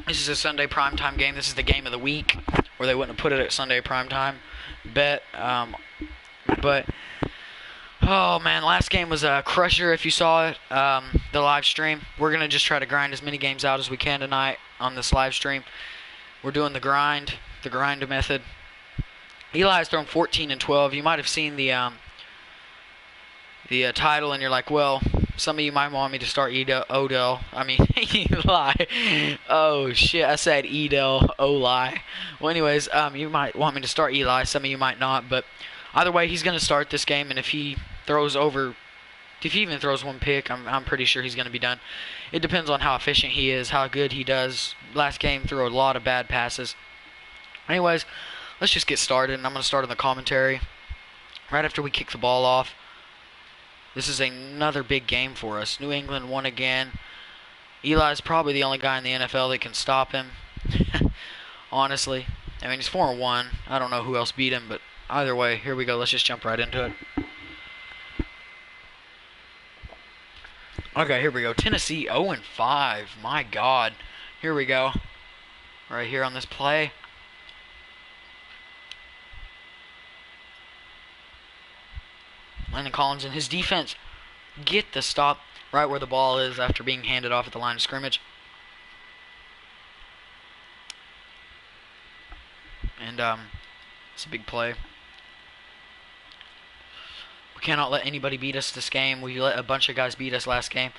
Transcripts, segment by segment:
This is a Sunday primetime game. This is the game of the week, or they wouldn't have put it at Sunday primetime. Bet. But oh man, last game was a crusher. If you saw it, the live stream. We're gonna just try to grind as many games out as we can tonight on this live stream. We're doing the grind method. Eli has thrown 14 and 12. You might have seen the title, and you're like, well, some of you might want me to start Eli. Oh shit, I said Oli. Well, anyways, you might want me to start Eli. Some of you might not, but either way, he's gonna start this game, and if he even throws one pick, I'm pretty sure he's gonna be done. It depends on how efficient he is, how good he does. Last game threw a lot of bad passes. Anyways, let's just get started, and I'm gonna start on the commentary right after we kick the ball off. This is another big game for us. New England won again. Eli's probably the only guy in the NFL that can stop him. Honestly. I mean, he's 4-1. I don't know who else beat him, but either way, here we go. Let's just jump right into it. Okay, here we go. Tennessee 0-5. My God. Here we go. Right here on this play. Landon Collins and his defense get the stop right where the ball is after being handed off at the line of scrimmage. And it's a big play. We cannot let anybody beat us this game. We let a bunch of guys beat us last game.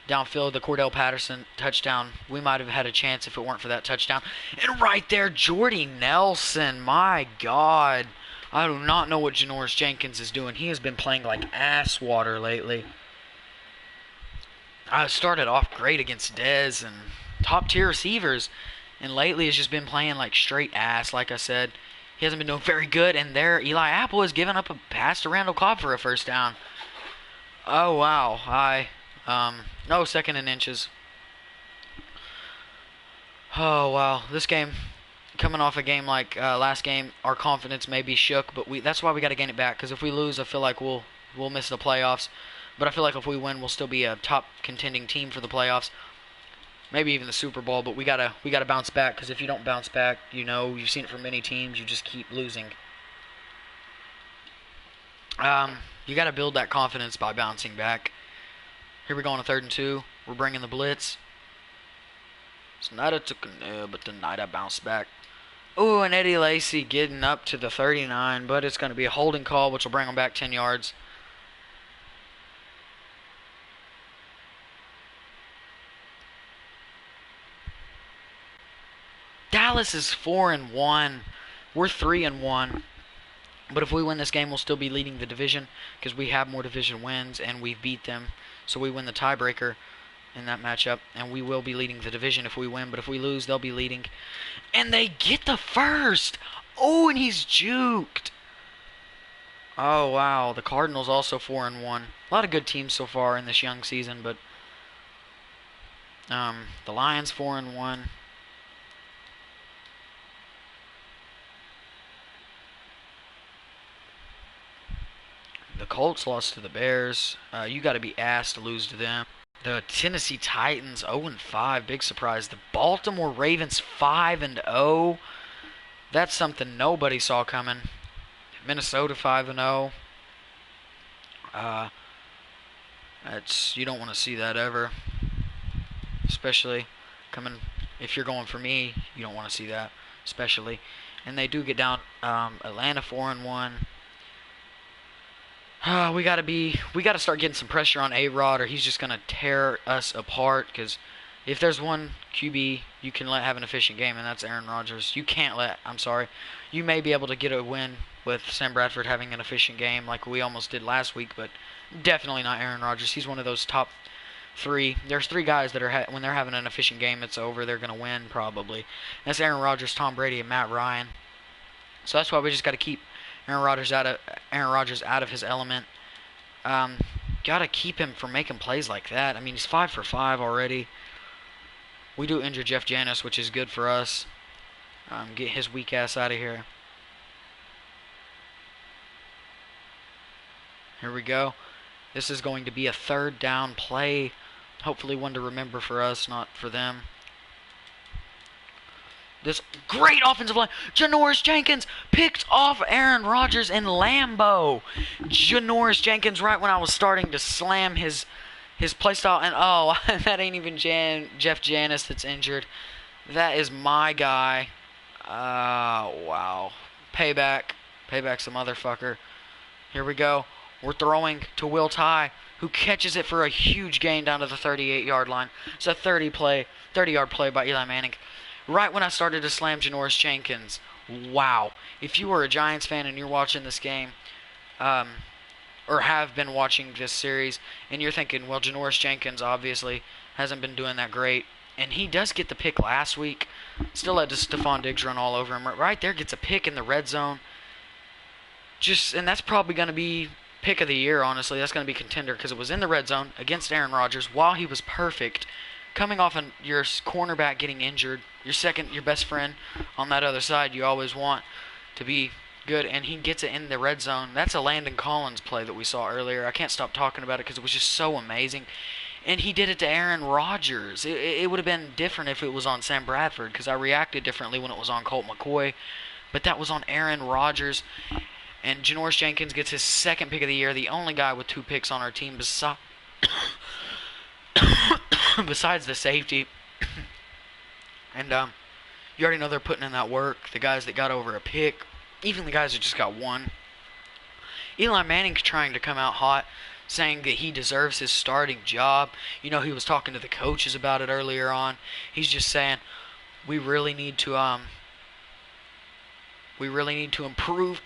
Downfield, the Cordell Patterson touchdown. We might have had a chance if it weren't for that touchdown. And right there, Jordy Nelson. My God. I do not know what Janoris Jenkins is doing. He has been playing like ass water lately. I started off great against Dez and top tier receivers, and lately has just been playing like straight ass. Like I said, he hasn't been doing very good. And there, Eli Apple has given up a pass to Randall Cobb for a first down. Oh wow, no, 2nd and inches. Oh wow, this game. Coming off a game like last game, our confidence may be shook, but that's why we got to gain it back. Because if we lose, I feel like we'll miss the playoffs. But I feel like if we win, we'll still be a top contending team for the playoffs, maybe even the Super Bowl. But we gotta bounce back. Because if you don't bounce back, you've seen it from many teams. You just keep losing. You gotta build that confidence by bouncing back. Here we go on a 3rd and 2. We're bringing the blitz. Snyder took a nail, but tonight I bounced back. Ooh, and Eddie Lacy getting up to the 39, but it's going to be a holding call, which will bring him back 10 yards. Dallas is 4-1. We're 3-1. But if we win this game, we'll still be leading the division because we have more division wins and we've beat them. So we win the tiebreaker in that matchup, and we will be leading the division if we win. But if we lose, they'll be leading. And they get the first. Oh, and he's juked. Oh, wow. The Cardinals also 4-1. A lot of good teams so far in this young season, but the Lions 4-1. The Colts lost to the Bears. You got to be asked to lose to them. The Tennessee Titans 0-5, big surprise. The Baltimore Ravens 5-0. That's something nobody saw coming. Minnesota 5-0. You don't want to see that ever. Especially coming, if you're going for me, you don't want to see that. Especially. And they do get down Atlanta 4-1. We gotta start getting some pressure on A-Rod, or he's just gonna tear us apart. Because if there's one QB you can let have an efficient game, and that's Aaron Rodgers. You may be able to get a win with Sam Bradford having an efficient game, like we almost did last week, but definitely not Aaron Rodgers. He's one of those top 3. There's 3 guys that are when they're having an efficient game, it's over. They're gonna win probably. That's Aaron Rodgers, Tom Brady, and Matt Ryan. So that's why we just gotta keep Aaron Rodgers out of his element. Gotta keep him from making plays like that. I mean, he's 5 for 5 already. We do injure Jeff Janis, which is good for us. Get his weak ass out of here. Here we go. This is going to be a 3rd down play. Hopefully one to remember for us, not for them. this great offensive line. Janoris Jenkins picked off Aaron Rodgers in Lambeau. Janoris Jenkins, right when I was starting to slam his play style, and oh, that ain't even Jeff Janis that's injured. That is my guy. Wow. Payback's a motherfucker. Here we go. We're throwing to Will Tye, who catches it for a huge gain down to the 38-yard line. It's a 30-yard play by Eli Manning. Right when I started to slam Janoris Jenkins. Wow. If you are a Giants fan and you're watching this game, or have been watching this series, and you're thinking, well, Janoris Jenkins obviously hasn't been doing that great, and he does get the pick last week. Still let Stephon Diggs run all over him. Right there, gets a pick in the red zone. And that's probably going to be pick of the year, honestly. That's going to be contender because it was in the red zone against Aaron Rodgers while he was perfect. Coming off your cornerback getting injured, your best friend on that other side, you always want to be good, and he gets it in the red zone. That's a Landon Collins play that we saw earlier. I can't stop talking about it because it was just so amazing. And he did it to Aaron Rodgers. It would have been different if it was on Sam Bradford because I reacted differently when it was on Colt McCoy. But that was on Aaron Rodgers. And Janoris Jenkins gets his second pick of the year, the only guy with 2 picks on our team besides the safety. And you already know they're putting in that work. The guys that got over a pick, even the guys that just got 1. Eli Manning's trying to come out hot, saying that he deserves his starting job. You know, he was talking to the coaches about it earlier on. He's just saying, we really need to improve,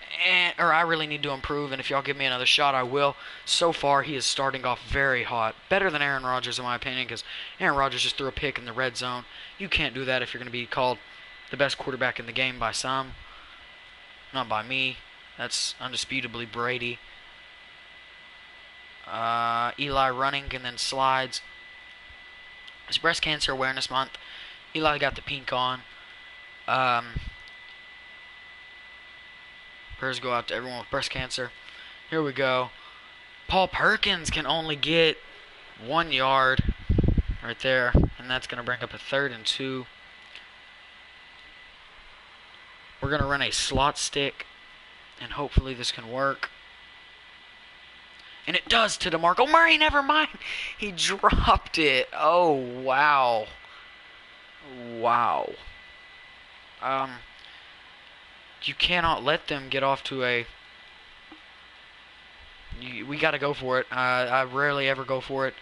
or I really need to improve, and if y'all give me another shot, I will. So far, he is starting off very hot. Better than Aaron Rodgers, in my opinion, because Aaron Rodgers just threw a pick in the red zone. You can't do that if you're going to be called the best quarterback in the game by some. Not by me. That's undisputably Brady. Eli running and then slides. It's Breast Cancer Awareness Month. Eli got the pink on. Prayers go out to everyone with breast cancer. Here we go. Paul Perkins can only get 1 yard right there, and that's going to bring up a 3rd and 2. We're going to run a slot stick, and hopefully this can work. And it does to DeMarco Murray. Never mind. He dropped it. Oh, wow. Wow. You cannot let them get off to a... We got to go for it. I rarely ever go for it,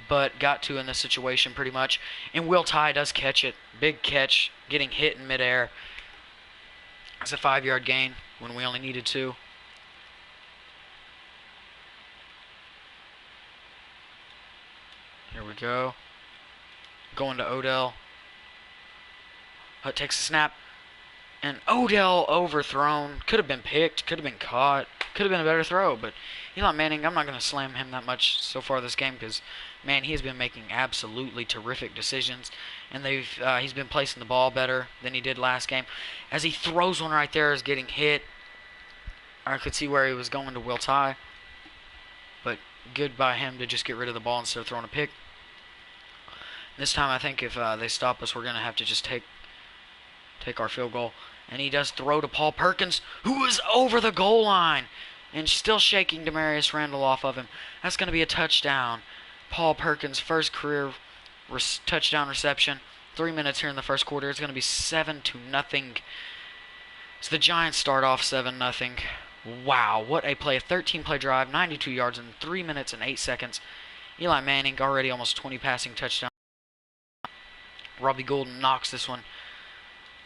but got to in this situation pretty much. And Will Tye does catch it. Big catch, getting hit in midair. It's a 5-yard gain when we only needed 2. Here we go. Going to Odell. Hutt takes a snap. And Odell overthrown. Could have been picked. Could have been caught. Could have been a better throw. But Eli Manning, I'm not going to slam him that much so far this game because, man, he has been making absolutely terrific decisions. And he's been placing the ball better than he did last game. As he throws one right there, is getting hit. I could see where he was going to Will Tye. But good by him to just get rid of the ball instead of throwing a pick. This time I think if they stop us, we're going to have to just take our field goal. And he does throw to Paul Perkins, who is over the goal line. And still shaking Demarius Randall off of him. That's going to be a touchdown. Paul Perkins' first career touchdown reception. 3 minutes here in the first quarter. It's going to be 7-0. So the Giants start off 7-0. Wow, what a play. A 13-play drive, 92 yards in 3 minutes and 8 seconds. Eli Manning already almost 20 passing touchdowns. Robbie Gould knocks this one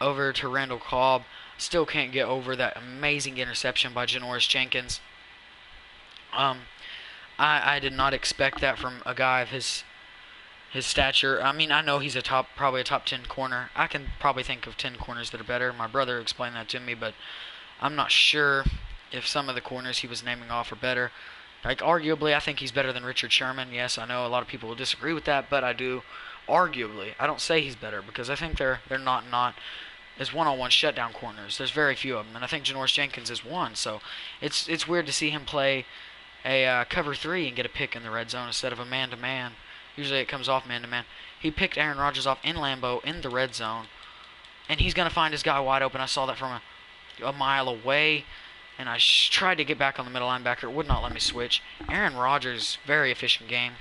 over to Randall Cobb. Still can't get over that amazing interception by Janoris Jenkins. I did not expect that from a guy of his stature. I mean, I know he's probably a top 10 corner. I can probably think of 10 corners that are better. My brother explained that to me, but I'm not sure if some of the corners he was naming off are better. Like, arguably, I think he's better than Richard Sherman. Yes, I know a lot of people will disagree with that, but I do. Arguably, I don't say he's better because I think they're not as one-on-one shutdown corners. There's very few of them, and I think Janoris Jenkins is one. So it's weird to see him play a cover 3 and get a pick in the red zone instead of a man-to-man. Usually it comes off man-to-man. He picked Aaron Rodgers off in Lambeau in the red zone. and he's going to find his guy wide open. I saw that from a mile away, and I tried to get back on the middle linebacker. It would not let me switch. Aaron Rodgers, very efficient game.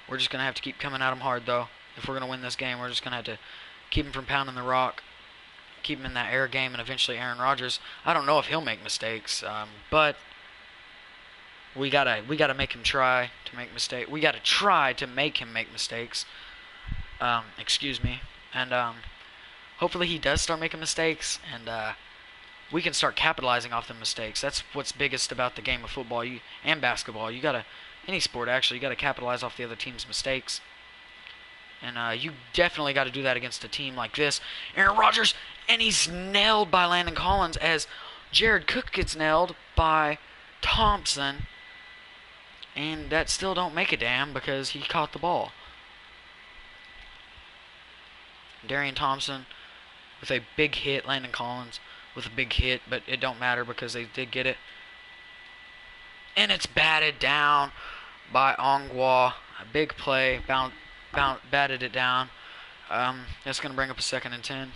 We're just going to have to keep coming at him hard, though. If we're going to win this game, we're just going to have to keep him from pounding the rock, keep him in that air game, and eventually Aaron Rodgers, I don't know if he'll make mistakes, but we gotta make him try to make mistakes. We gotta try to make him make mistakes. Excuse me. And hopefully he does start making mistakes, and we can start capitalizing off the mistakes. That's what's biggest about the game of football and basketball. Any sport actually, you gotta capitalize off the other team's mistakes. And you definitely got to do that against a team like this. Aaron Rodgers, and he's nailed by Landon Collins as Jared Cook gets nailed by Thompson. And that still don't make a damn because he caught the ball. Darian Thompson with a big hit. Landon Collins with a big hit, but it don't matter because they did get it. And it's batted down by Ongwa. A big play. Batted it down. That's going to bring up a 2nd and 10.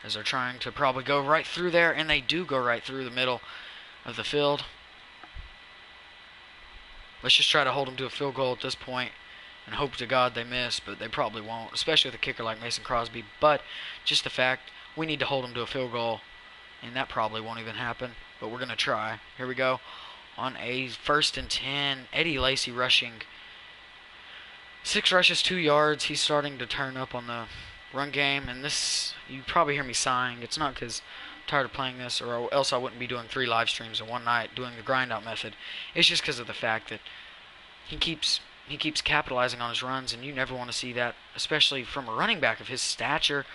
As they're trying to probably go right through there, and they do go right through the middle of the field. Let's just try to hold them to a field goal at this point and hope to God they miss, but they probably won't, especially with a kicker like Mason Crosby. But just the fact, we need to hold them to a field goal, and that probably won't even happen. But we're going to try. Here we go. On a 1st and 10, Eddie Lacy rushing. 6 rushes, 2 yards. He's starting to turn up on the run game. And this, you probably hear me sighing. It's not because I'm tired of playing this, or else I wouldn't be doing 3 live streams in one night doing the grind out method. It's just because of the fact that he keeps capitalizing on his runs, and you never want to see that, especially from a running back of his stature.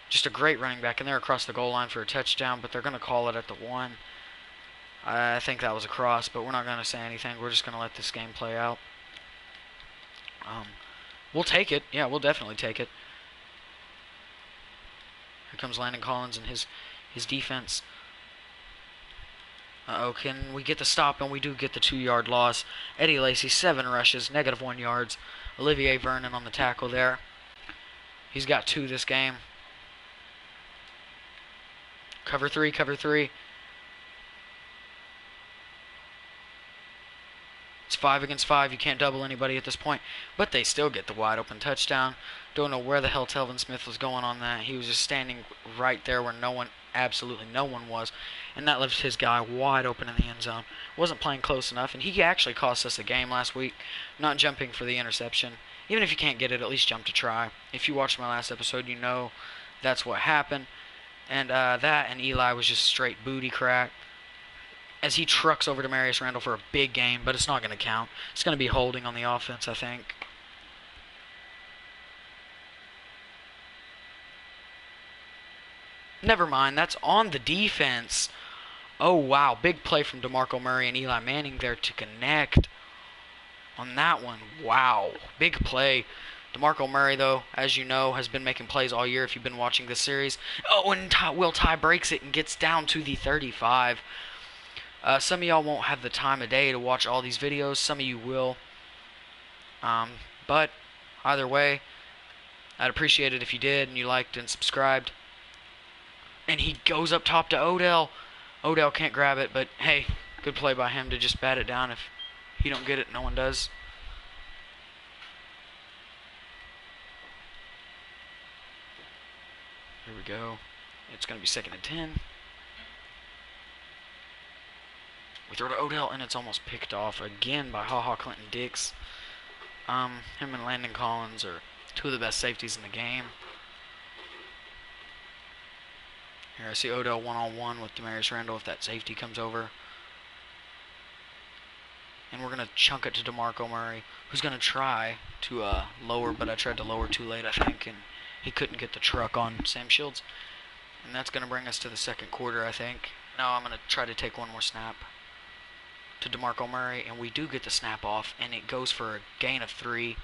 Just a great running back, and they're across the goal line for a touchdown, but they're going to call it at the 1. I think that was a cross, but we're not going to say anything. We're just going to let this game play out. We'll take it. Yeah, we'll definitely take it. Here comes Landon Collins and his defense. Can we get the stop? And we do get the 2-yard loss. Eddie Lacy, 7 rushes, -1 yards. Olivier Vernon on the tackle there. He's got 2 this game. Cover 3, cover 3. It's 5 against 5. You can't double anybody at this point. But they still get the wide open touchdown. Don't know where the hell Telvin Smith was going on that. He was just standing right there where absolutely no one was. And that left his guy wide open in the end zone. Wasn't playing close enough. And he actually cost us a game last week. Not jumping for the interception. Even if you can't get it, at least jump to try. If you watched my last episode, you know that's what happened. And that and Eli was just straight booty crack. As he trucks over to Demarius Randall for a big game, but it's not going to count. It's going to be holding on the offense, I think. Never mind, that's on the defense. Oh, wow, big play from DeMarco Murray and Eli Manning there to connect on that one. Wow, big play. DeMarco Murray, though, as you know, has been making plays all year if you've been watching this series. Oh, and Will Tye breaks it and gets down to the 35. Some of y'all won't have the time of day to watch all these videos. Some of you will. But either way, I'd appreciate it if you did and you liked and subscribed. And he goes up top to Odell. Odell can't grab it, but hey, good play by him to just bat it down. If he don't get it, no one does. Here we go. It's going to be 2nd and 10. We throw to Odell, and it's almost picked off again by HaHa Clinton Dix. Him and Landon Collins are 2 of the best safeties in the game. Here I see Odell one-on-one with Demarius Randall if that safety comes over. And we're going to chunk it to DeMarco Murray, who's going to try to lower, but I tried to lower too late, I think, and he couldn't get the truck on Sam Shields. And that's going to bring us to the 2nd quarter, I think. Now I'm going to try to take one more snap to DeMarco Murray, and we do get the snap off, and it goes for a gain of 3,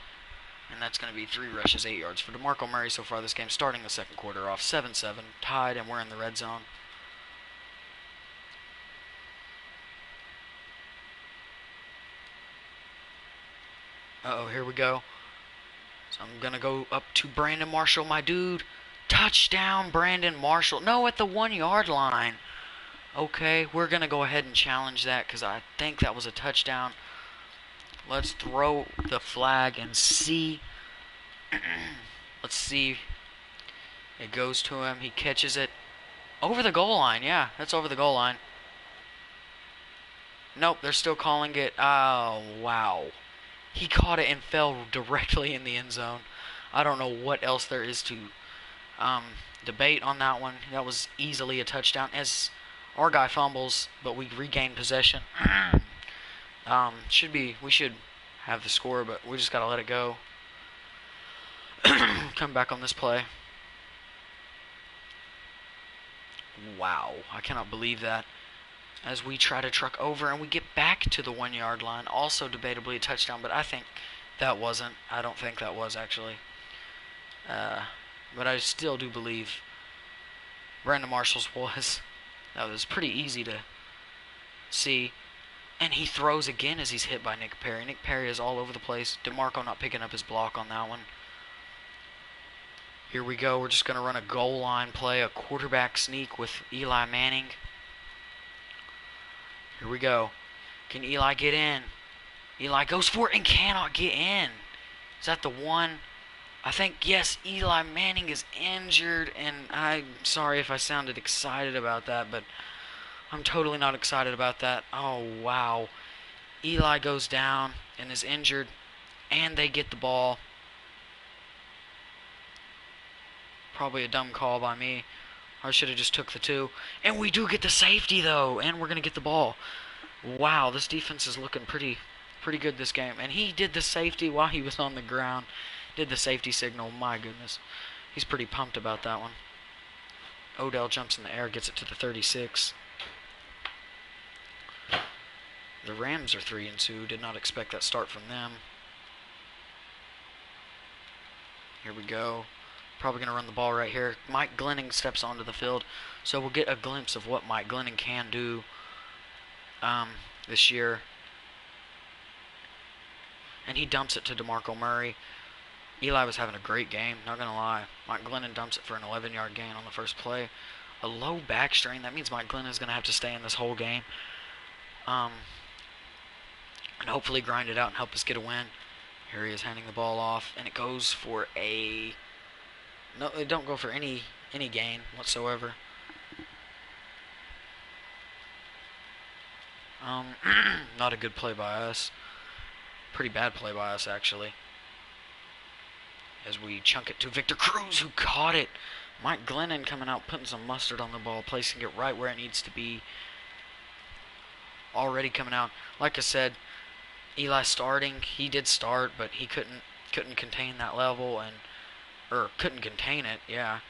and that's going to be 3 rushes, 8 yards for DeMarco Murray so far this game, starting the 2nd quarter off 7-7, tied, and we're in the red zone. Uh-oh, here we go. So I'm going to go up to Brandon Marshall, my dude. Touchdown, Brandon Marshall. No, at the 1-yard line. Okay, we're going to go ahead and challenge that because I think that was a touchdown. Let's throw the flag and see. Let's see. It goes to him. He catches it. Over the goal line. Yeah, that's over the goal line. Nope, they're still calling it. Oh, wow. He caught it and fell directly in the end zone. I don't know what else there is to debate on that one. That was easily a touchdown as our guy fumbles, but we regain possession. We should have the score, but we just gotta let it go. Come back on this play. Wow, I cannot believe that. As we try to truck over and we get back to the 1-yard line, also debatably a touchdown, but I think that wasn't. I don't think that was actually. But I still do believe Brandon Marshall's was. That was pretty easy to see. And he throws again as he's hit by Nick Perry. Nick Perry is all over the place. DeMarco not picking up his block on that one. Here we go. We're just going to run a goal line play, a quarterback sneak with Eli Manning. Here we go. Can Eli get in? Eli goes for it and cannot get in. Is that the one? I think, yes, Eli Manning is injured, and I'm sorry if I sounded excited about that, but I'm totally not excited about that. Oh, wow. Eli goes down and is injured, and they get the ball. Probably a dumb call by me. I should have just took the 2. And we do get the safety, though, and we're going to get the ball. Wow, this defense is looking pretty good this game. And he did the safety while he was on the ground. Did the safety signal. My goodness. He's pretty pumped about that one. Odell jumps in the air, gets it to the 36. The Rams are 3-2. Did not expect that start from them. Here we go. Probably going to run the ball right here. Mike Glennon steps onto the field. So we'll get a glimpse of what Mike Glennon can do this year. And he dumps it to DeMarco Murray. Eli was having a great game, not going to lie. Mike Glennon dumps it for an 11-yard gain on the first play. A low back strain. That means Mike Glennon is going to have to stay in this whole game. And hopefully grind it out and help us get a win. Here he is handing the ball off. And it goes for a... No, they don't go for any gain whatsoever. Not a good play by us. Pretty bad play by us, actually. As we chunk it to Victor Cruz, who caught it. Mike Glennon coming out, putting some mustard on the ball, placing it right where it needs to be. Already coming out. Like I said, Eli Starting, he did start, but he couldn't contain that level, or couldn't contain it, yeah.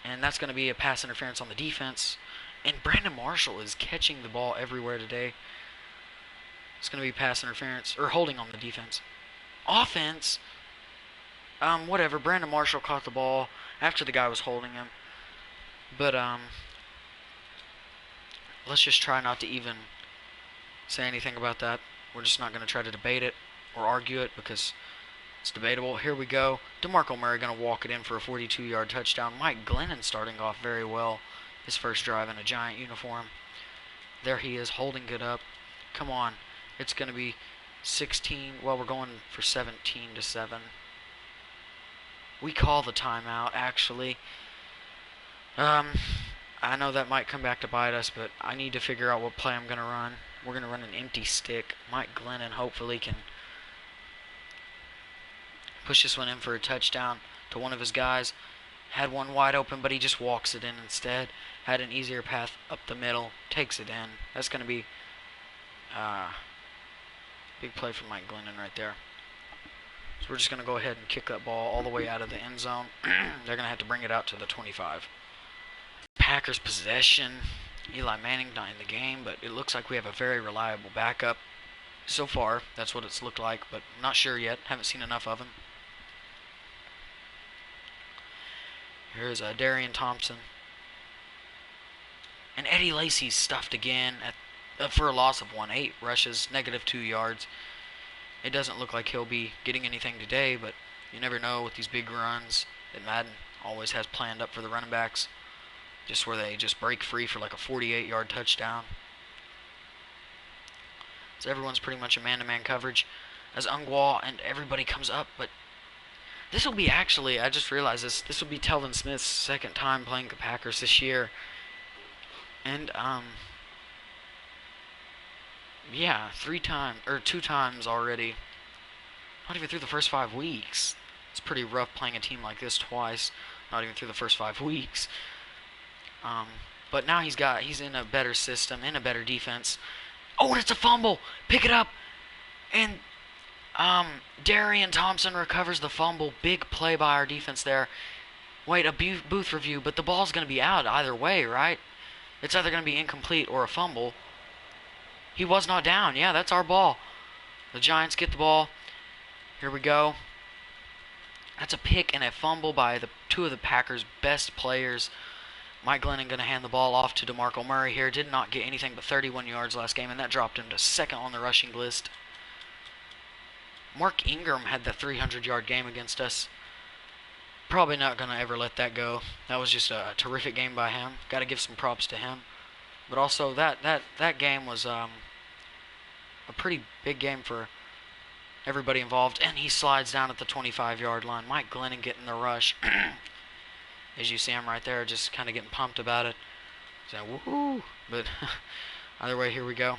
And that's going to be a pass interference on the defense. And Brandon Marshall is catching the ball everywhere today. It's going to be pass interference, or holding on the defense. Offense, whatever. Brandon Marshall caught the ball after the guy was holding him. But, let's just try not to even say anything about that. We're just not going to try to debate it or argue it because it's debatable. Here we go. DeMarco Murray going to walk it in for a 42-yard touchdown. Mike Glennon starting off very well. His first drive in a Giant uniform. There he is, holding it up. Come on. It's going to be 16. Well, we're going for 17-7. We call the timeout, actually. I know that might come back to bite us, but I need to figure out what play I'm going to run. We're going to run an empty stick. Mike Glennon hopefully can push this one in for a touchdown to one of his guys. Had one wide open, but he just walks it in instead. Had an easier path up the middle. Takes it in. That's going to be big play from Mike Glennon right there. So we're just going to go ahead and kick that ball all the way out of the end zone. They're going to have to bring it out to the 25. Packers possession. Eli Manning not in the game, but it looks like we have a very reliable backup. So far, that's what it's looked like, but not sure yet. Haven't seen enough of him. Here's Darian Thompson. And Eddie Lacy's stuffed again for a loss of 1. 8 rushes, -2 yards. It doesn't look like he'll be getting anything today, but you never know with these big runs that Madden always has planned up for the running backs, just where they just break free for like a 48-yard touchdown. So everyone's pretty much a man-to-man coverage as Ungwa and everybody comes up, but this will be actually, I just realized this will be Telvin Smith's second time playing the Packers this year. And, yeah, 2 times already. Not even through the first 5 weeks. It's pretty rough playing a team like this twice. Not even through the first 5 weeks. But now he's in a better system, in a better defense. Oh, and it's a fumble! Pick it up! And, Darian Thompson recovers the fumble. Big play by our defense there. Wait, a booth review, but the ball's going to be out either way, right? It's either going to be incomplete or a fumble. He was not down. Yeah, that's our ball. The Giants get the ball. Here we go. That's a pick and a fumble by two of the Packers' best players. Mike Glennon going to hand the ball off to DeMarco Murray here. Did not get anything but 31 yards last game, and that dropped him to second on the rushing list. Mark Ingram had the 300-yard game against us. Probably not going to ever let that go. That was just a terrific game by him. Got to give some props to him. But also, that game was a pretty big game for everybody involved. And he slides down at the 25-yard line. Mike Glennon getting the rush. As you see him right there, just kind of getting pumped about it. Saying, woohoo! But either way, here we go.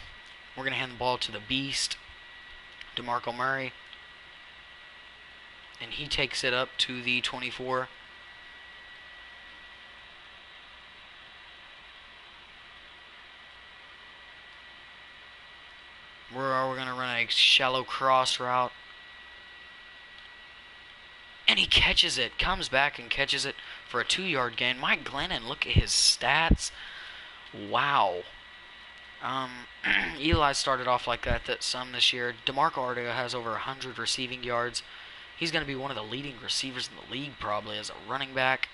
We're going to hand the ball to the beast, DeMarco Murray. And he takes it up to the 24. We're going to run a shallow cross route. And he catches it. Comes back and catches it for a 2-yard gain. Mike Glennon, look at his stats. Wow. Eli started off like that some this year. DeMarco Ardea has over 100 receiving yards. He's going to be one of the leading receivers in the league probably as a running back.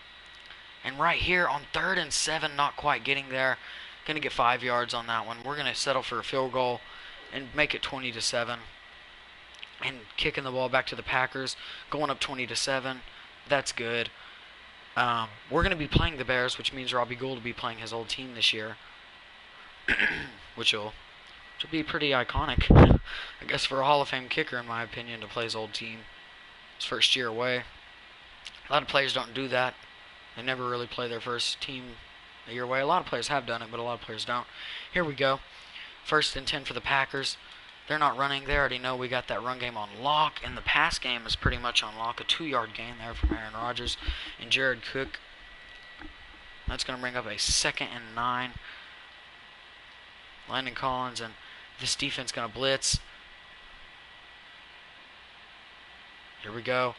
And right here on 3rd and 7, not quite getting there. Going to get 5 yards on that one. We're going to settle for a field goal and make it 20-7. And kicking the ball back to the Packers, going up 20-7. That's good. We're going to be playing the Bears, which means Robbie Gould will be playing his old team this year. which will be pretty iconic, I guess, for a Hall of Fame kicker, in my opinion, to play his old team his first year away. A lot of players don't do that. They never really play their first team a year away. A lot of players have done it, but a lot of players don't. Here we go. 1st and 10 for the Packers. They're not running. They already know we got that run game on lock, and the pass game is pretty much on lock. A 2-yard gain there from Aaron Rodgers and Jared Cook. That's going to bring up a 2nd and 9. Landon Collins and this defense going to blitz. Here we go.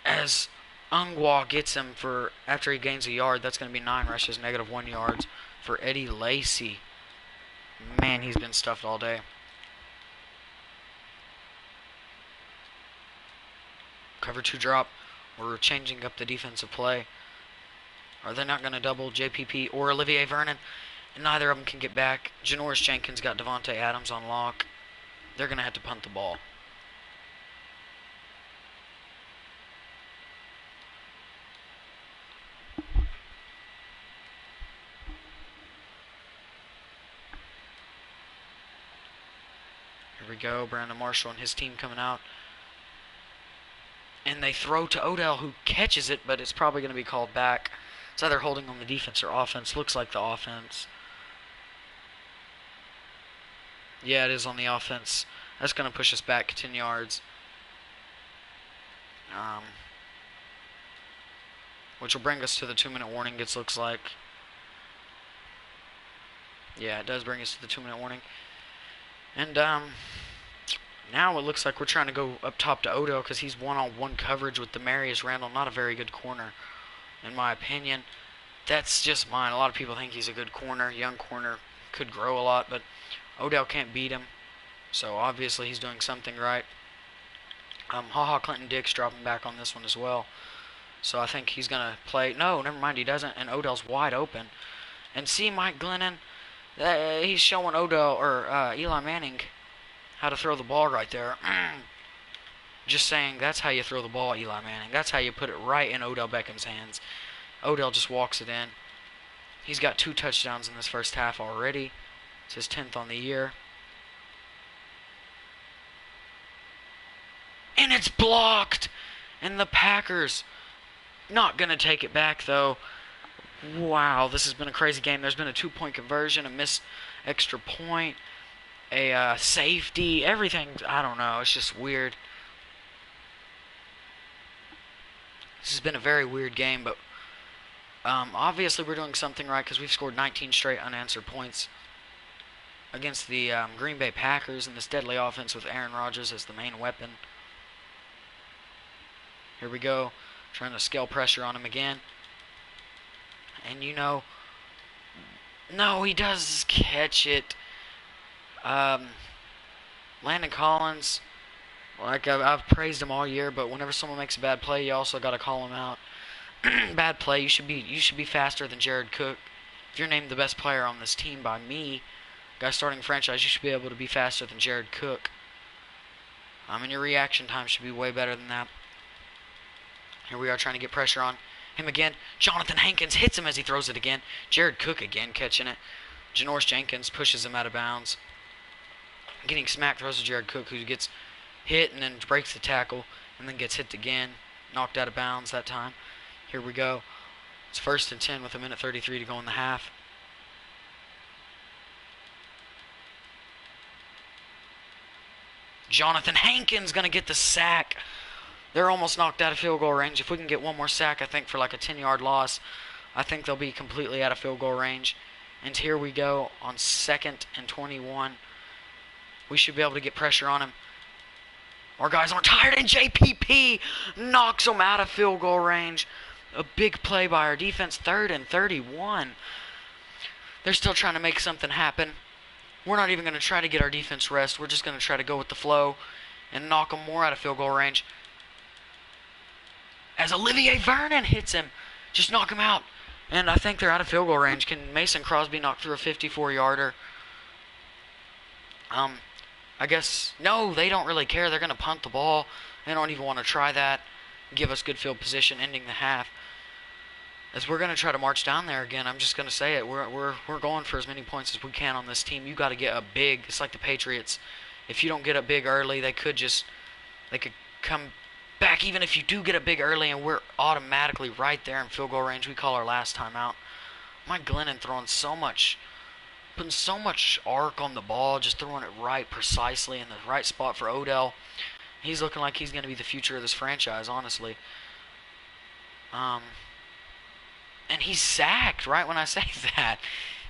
As Ungwa gets him for, after he gains a yard, that's going to be 9 rushes, -1 yards for Eddie Lacy. Man, he's been stuffed all day. Cover 2 drop. We're changing up the defensive play. Are they not going to double JPP or Olivier Vernon? And neither of them can get back. Janoris Jenkins got Devontae Adams on lock. They're going to have to punt the ball. Here we go. Brandon Marshall and his team coming out. And they throw to Odell, who catches it, but it's probably going to be called back. It's either holding on the defense or offense. Looks like the offense. Yeah, it is on the offense. That's going to push us back 10 yards. Which will bring us to the 2-minute warning, it looks like. Yeah, it does bring us to the 2-minute warning. And now it looks like we're trying to go up top to Odell because he's one-on-one coverage with Demarius Randall. Not a very good corner, in my opinion. That's just mine. A lot of people think he's a good corner, young corner, could grow a lot, but Odell can't beat him. So obviously he's doing something right. Clinton Dix dropping back on this one as well. So I think he's going to play. No, never mind, he doesn't. And Odell's wide open. And see Mike Glennon, he's showing Odell or Eli Manning how to throw the ball right there. Just saying, that's how you throw the ball, Eli Manning. That's how you put it right in Odell Beckham's hands. Odell just walks it in. He's got 2 touchdowns in this first half already. It's his 10th on the year. And it's blocked! And the Packers not going to take it back, though. Wow, this has been a crazy game. There's been a 2-point conversion, a missed extra point, a safety, everything. I don't know. It's just weird. This has been a very weird game, but obviously we're doing something right because we've scored 19 straight unanswered points against the Green Bay Packers in this deadly offense with Aaron Rodgers as the main weapon. Here we go, trying to scale pressure on him again. And no, he does catch it. Landon Collins, like I've praised him all year, but whenever someone makes a bad play, you also got to call him out. Bad play. You should be faster than Jared Cook. If you're named the best player on this team by me, guy starting franchise, you should be able to be faster than Jared Cook. And your reaction time should be way better than that. Here we are trying to get pressure on him again. Jonathan Hankins hits him as he throws it again. Jared Cook again catching it. Janoris Jenkins pushes him out of bounds. Getting smacked, throws to Jared Cook, who gets hit and then breaks the tackle and then gets hit again. Knocked out of bounds that time. Here we go. It's 1st and 10 with 1:33 to go in the half. Jonathan Hankins going to get the sack. They're almost knocked out of field goal range. If we can get one more sack, I think, for like a 10-yard loss, I think they'll be completely out of field goal range. And here we go on 2nd and 21. We should be able to get pressure on him. Our guys aren't tired, and JPP knocks them out of field goal range. A big play by our defense, 3rd and 31. They're still trying to make something happen. We're not even going to try to get our defense rest. We're just going to try to go with the flow and knock them more out of field goal range. As Olivier Vernon hits him, just knock him out. And I think they're out of field goal range. Can Mason Crosby knock through a 54-yarder? I guess, no, they don't really care. They're going to punt the ball. They don't even want to try that. Give us good field position, ending the half. As we're going to try to march down there again, I'm just going to say it. We're going for as many points as we can on this team. You got to get up big. It's like the Patriots. If you don't get up big early, they could come back. Even if you do get up big early and we're automatically right there in field goal range, we call our last time out. Mike Glennon throwing putting so much arc on the ball, just throwing it right precisely in the right spot for Odell. He's looking like he's going to be the future of this franchise, honestly. And he's sacked right when I say that.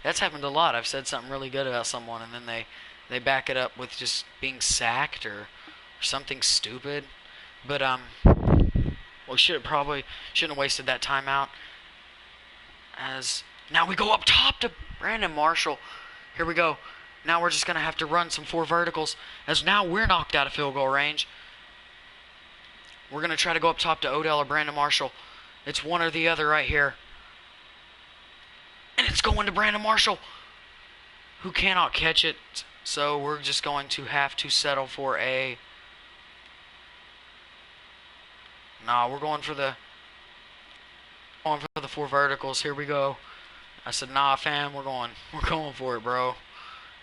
That's happened a lot. I've said something really good about someone, and then they back it up with just being sacked or something stupid. But we shouldn't have wasted that timeout. As now we go up top to Brandon Marshall. Here we go. Now we're just going to have to run some 4 verticals, as now we're knocked out of field goal range. We're going to try to go up top to Odell or Brandon Marshall. It's one or the other right here. And it's going to Brandon Marshall, who cannot catch it. So we're just going to have to settle for a... Nah, we're going for the 4 verticals. Here we go. I said, nah, fam, we're going for it, bro.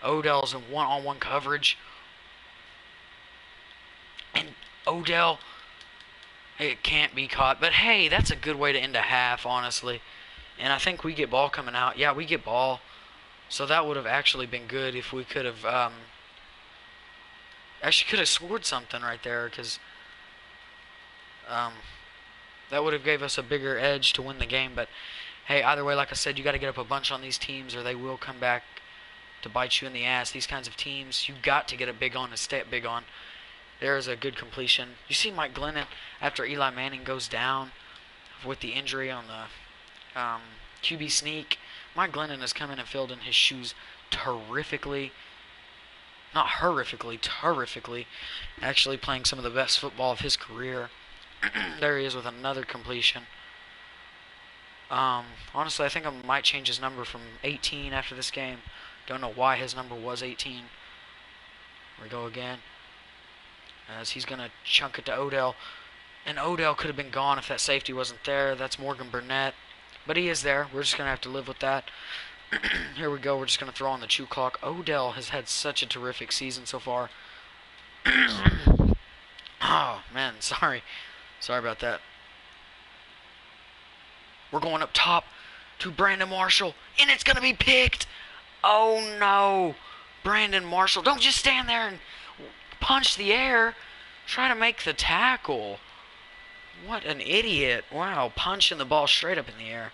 Odell's in one-on-one coverage. And Odell, it can't be caught. But, hey, that's a good way to end a half, honestly. And I think we get ball coming out. Yeah, we get ball. So that would have actually been good if we could have... actually could have scored something right there, because... that would have gave us a bigger edge to win the game. But, hey, either way, like I said, you got to get up a bunch on these teams or they will come back to bite you in the ass. These kinds of teams, you got to get a big on and stay big on. There's a good completion. You see Mike Glennon, after Eli Manning goes down with the injury on the QB sneak, Mike Glennon has come in and filled in his shoes terrifically. Not horrifically, terrifically. Actually playing some of the best football of his career. There he is with another completion. Honestly, I think I might change his number from 18 after this game. Don't know why his number was 18. Here we go again. as he's going to chunk it to Odell. And Odell could have been gone if that safety wasn't there. That's Morgan Burnett. But he is there. We're just going to have to live with that. Here we go. We're just going to throw on the chew clock. Odell has had such a terrific season so far. Oh, man. Sorry. Sorry about that. We're going up top to Brandon Marshall. And it's going to be picked. Oh, no. Brandon Marshall. Don't just stand there and punch the air. Try to make the tackle. What an idiot. Wow. Punching the ball straight up in the air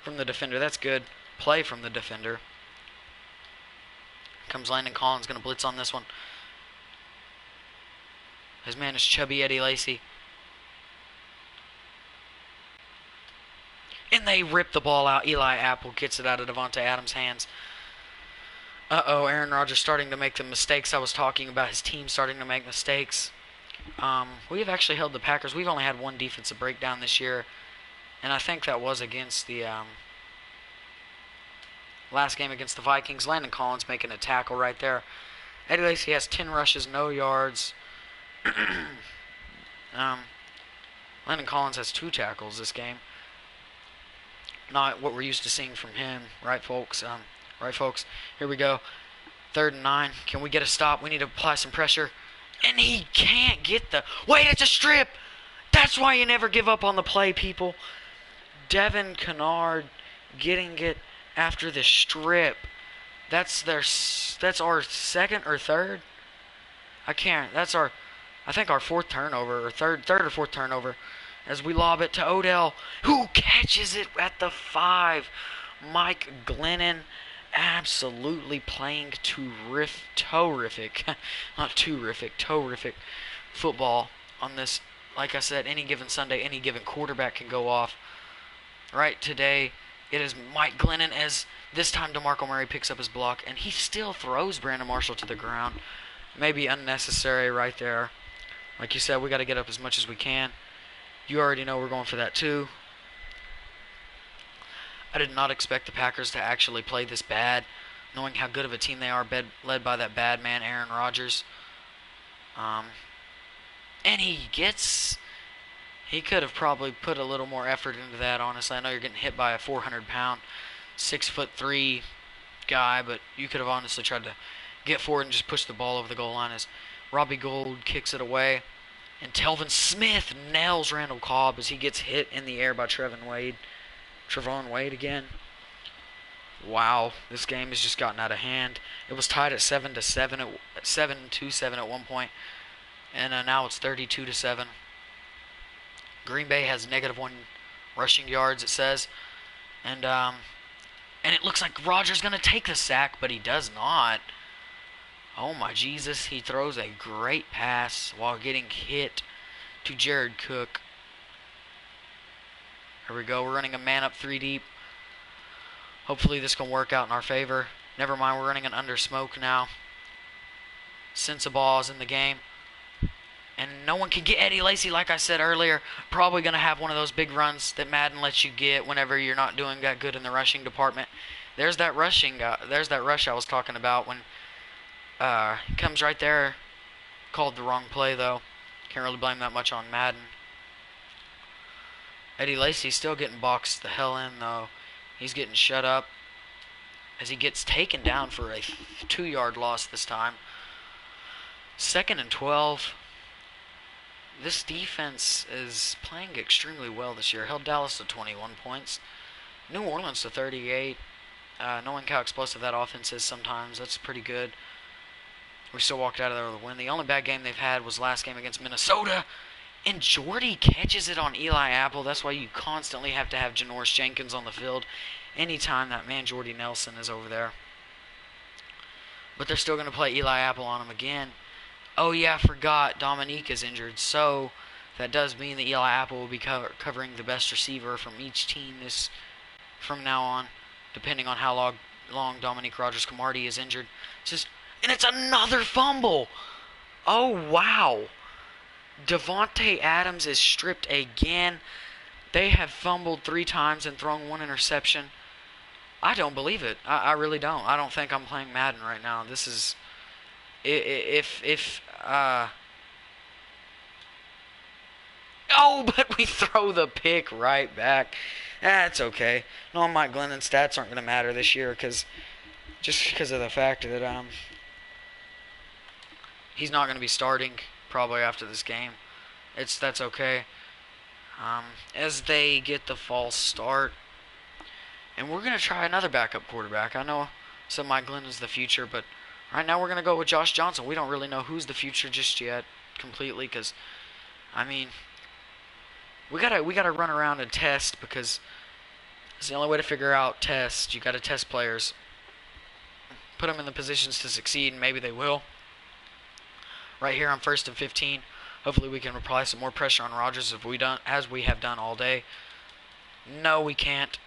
from the defender. That's good play from the defender. Comes Landon Collins. Going to blitz on this one. His man is chubby Eddie Lacy. And they rip the ball out. Eli Apple gets it out of Devontae Adams' hands. Uh-oh, Aaron Rodgers starting to make the mistakes I was talking about. His team starting to make mistakes. We have actually held the Packers. We've only had one defensive breakdown this year. And I think that was against the last game against the Vikings. Landon Collins making a tackle right there. Eddie Lacy has 10 rushes, no yards. Landon Collins has 2 tackles this game. Not what we're used to seeing from him, right, folks? Right, folks? Here we go. 3rd and 9. Can we get a stop? We need to apply some pressure. And he can't get the... Wait, it's a strip! That's why you never give up on the play, people. Devin Kennard getting it after the strip. That's our 2nd or 3rd? I can't. That's our... I think our 4th turnover, or third or 4th turnover, as we lob it to Odell, who catches it at the 5. Mike Glennon absolutely playing terrific, not terrific football on this. Like I said, any given Sunday, any given quarterback can go off. Right today, it is Mike Glennon as this time DeMarco Murray picks up his block, and he still throws Brandon Marshall to the ground. Maybe unnecessary right there. Like you said, we got to get up as much as we can. You already know we're going for that too. I did not expect the Packers to actually play this bad, knowing how good of a team they are, led by that bad man, Aaron Rodgers. And he could have probably put a little more effort into that, honestly. I know you're getting hit by a 400-pound, 6'3" guy, but you could have honestly tried to get forward and just push the ball over the goal line as Robbie Gould kicks it away. And Telvin Smith nails Randall Cobb as he gets hit in the air by Trevon Wade again. Wow, this game has just gotten out of hand. It was tied at 7-7 at one point, and now it's 32-7. Green Bay has -1 rushing yards, it says, and it looks like Rodgers gonna take the sack, but he does not. Oh my Jesus, he throws a great pass while getting hit to Jared Cook. Here we go, we're running a man up 3 deep. Hopefully this can work out in our favor. Never mind, we're running an under smoke now. Sensabaugh is in the game. And no one can get Eddie Lacy, like I said earlier. Probably going to have one of those big runs that Madden lets you get whenever you're not doing that good in the rushing department. There's that rush I was talking about when comes right there. Called the wrong play, though. Can't really blame that much on Madden. Eddie Lacy's still getting boxed the hell in, though. He's getting shut up as he gets taken down for a 2-yard loss this time. 2nd and 12. This defense is playing extremely well this year. Held Dallas to 21 points. New Orleans to 38. Knowing how explosive that offense is sometimes, that's pretty good. We still walked out of there with a win. The only bad game they've had was last game against Minnesota. And Jordy catches it on Eli Apple. That's why you constantly have to have Janoris Jenkins on the field anytime that man Jordy Nelson is over there. But they're still going to play Eli Apple on him again. Oh yeah, I forgot Dominique is injured. So that does mean that Eli Apple will be covering the best receiver from each team from now on, depending on how long Dominique Rodgers-Cromartie is injured. And it's another fumble. Oh wow. Devontae Adams is stripped again. They have fumbled 3 times and thrown 1 interception. I don't believe it. I really don't. I don't think I'm playing Madden right now. This is... If Oh, but we throw the pick right back. That's okay. No, Mike Glennon's stats aren't going to matter this year just because of the fact that he's not going to be starting probably after this game. That's okay. As they get the false start, and we're going to try another backup quarterback. I know some Mike Glennon's the future, but right now we're going to go with Josh Johnson. We don't really know who's the future just yet completely because, I mean, we gotta run around and test because it's the only way to figure out tests. You got to test players, put them in the positions to succeed, and maybe they will. Right here on 1st and 15. Hopefully we can apply some more pressure on Rodgers as we have done all day. No, we can't.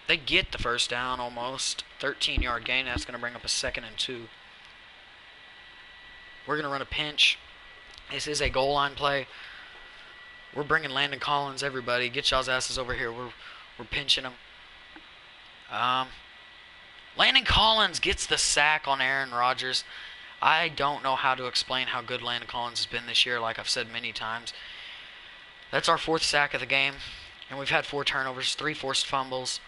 They get the first down almost. 13-yard gain. That's going to bring up a 2nd and 2. We're going to run a pinch. This is a goal line play. We're bringing Landon Collins, everybody. Get y'all's asses over here. We're pinching them. Landon Collins gets the sack on Aaron Rodgers. I don't know how to explain how good Landon Collins has been this year, like I've said many times. That's our 4th sack of the game, and we've had 4 turnovers, 3 forced fumbles,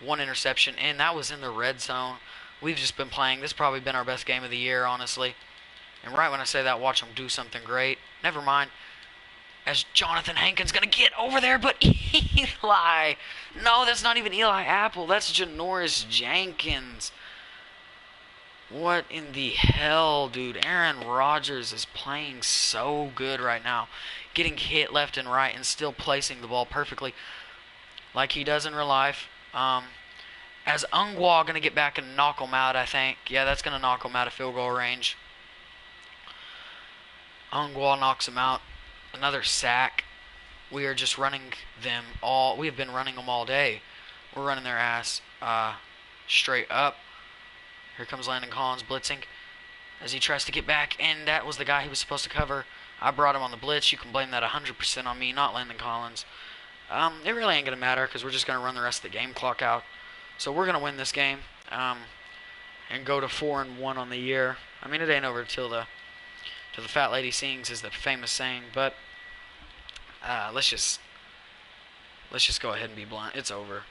1 interception, and that was in the red zone. We've just been playing. This has probably been our best game of the year, honestly. And right when I say that, watch them do something great. Never mind. As Jonathan Hankins going to get over there, but Eli. No, that's not even Eli Apple. That's Janoris Jenkins. What in the hell, dude? Aaron Rodgers is playing so good right now. Getting hit left and right and still placing the ball perfectly like he does in real life. As Ungwa going to get back and knock him out, I think. Yeah, that's going to knock him out of field goal range. Ungwa knocks him out. Another sack. We are just running them all. We have been running them all day. We're running their ass straight up. Here comes Landon Collins blitzing as he tries to get back, and that was the guy he was supposed to cover. I brought him on the blitz. You can blame that 100% on me, not Landon Collins. It really ain't going to matter because we're just going to run the rest of the game clock out. So we're going to win this game and go to 4-1 on the year. I mean, it ain't over till the fat lady sings is the famous saying, but let's just go ahead and be blunt. It's over.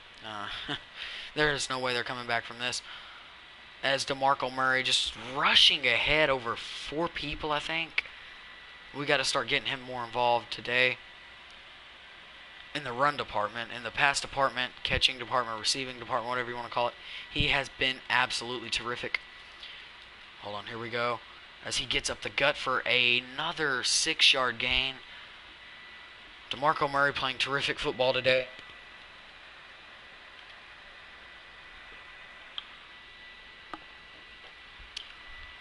There is no way they're coming back from this. As DeMarco Murray just rushing ahead over 4 people, I think. We got to start getting him more involved today in the run department, in the pass department, catching department, receiving department, whatever you want to call it. He has been absolutely terrific. Hold on, here we go. As he gets up the gut for another 6-yard gain. DeMarco Murray playing terrific football today.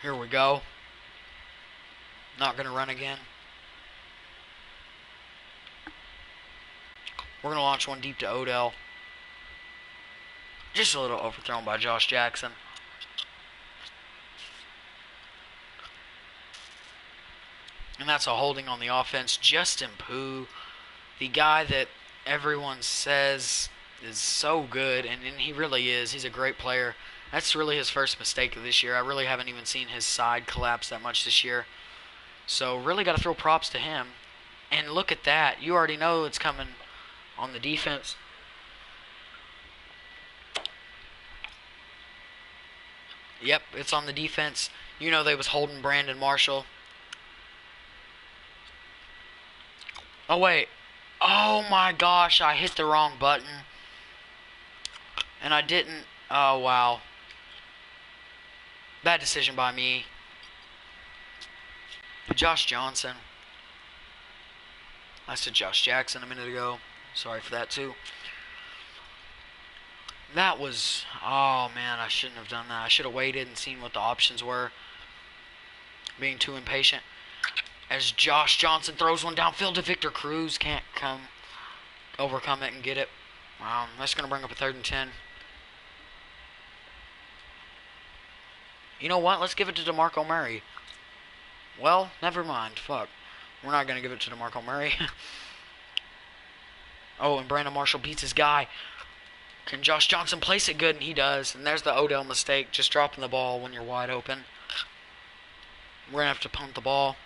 Here we go. Not going to run again. We're going to launch one deep to Odell. Just a little overthrown by Josh Jackson. And that's a holding on the offense. Justin Pooh, the guy that everyone says is so good, and he really is. He's a great player. That's really his first mistake of this year. I really haven't even seen his side collapse that much this year. So really got to throw props to him. And look at that. You already know it's coming on the defense. Yep, it's on the defense. You know they was holding Brandon Marshall. Oh, wait. Oh, my gosh. I hit the wrong button. And I didn't. Oh, wow. Bad decision by me. Josh Johnson. I said Josh Jackson a minute ago. Sorry for that, too. That was... Oh, man, I shouldn't have done that. I should have waited and seen what the options were. Being too impatient. As Josh Johnson throws one downfield to Victor Cruz. Can't overcome it and get it. That's going to bring up a 3rd and 10. You know what? Let's give it to DeMarco Murray. Well, never mind. Fuck. We're not going to give it to DeMarco Murray. Oh, and Brandon Marshall beats his guy. Can Josh Johnson place it good? And he does. And there's the Odell mistake. Just dropping the ball when you're wide open. We're going to have to punt the ball.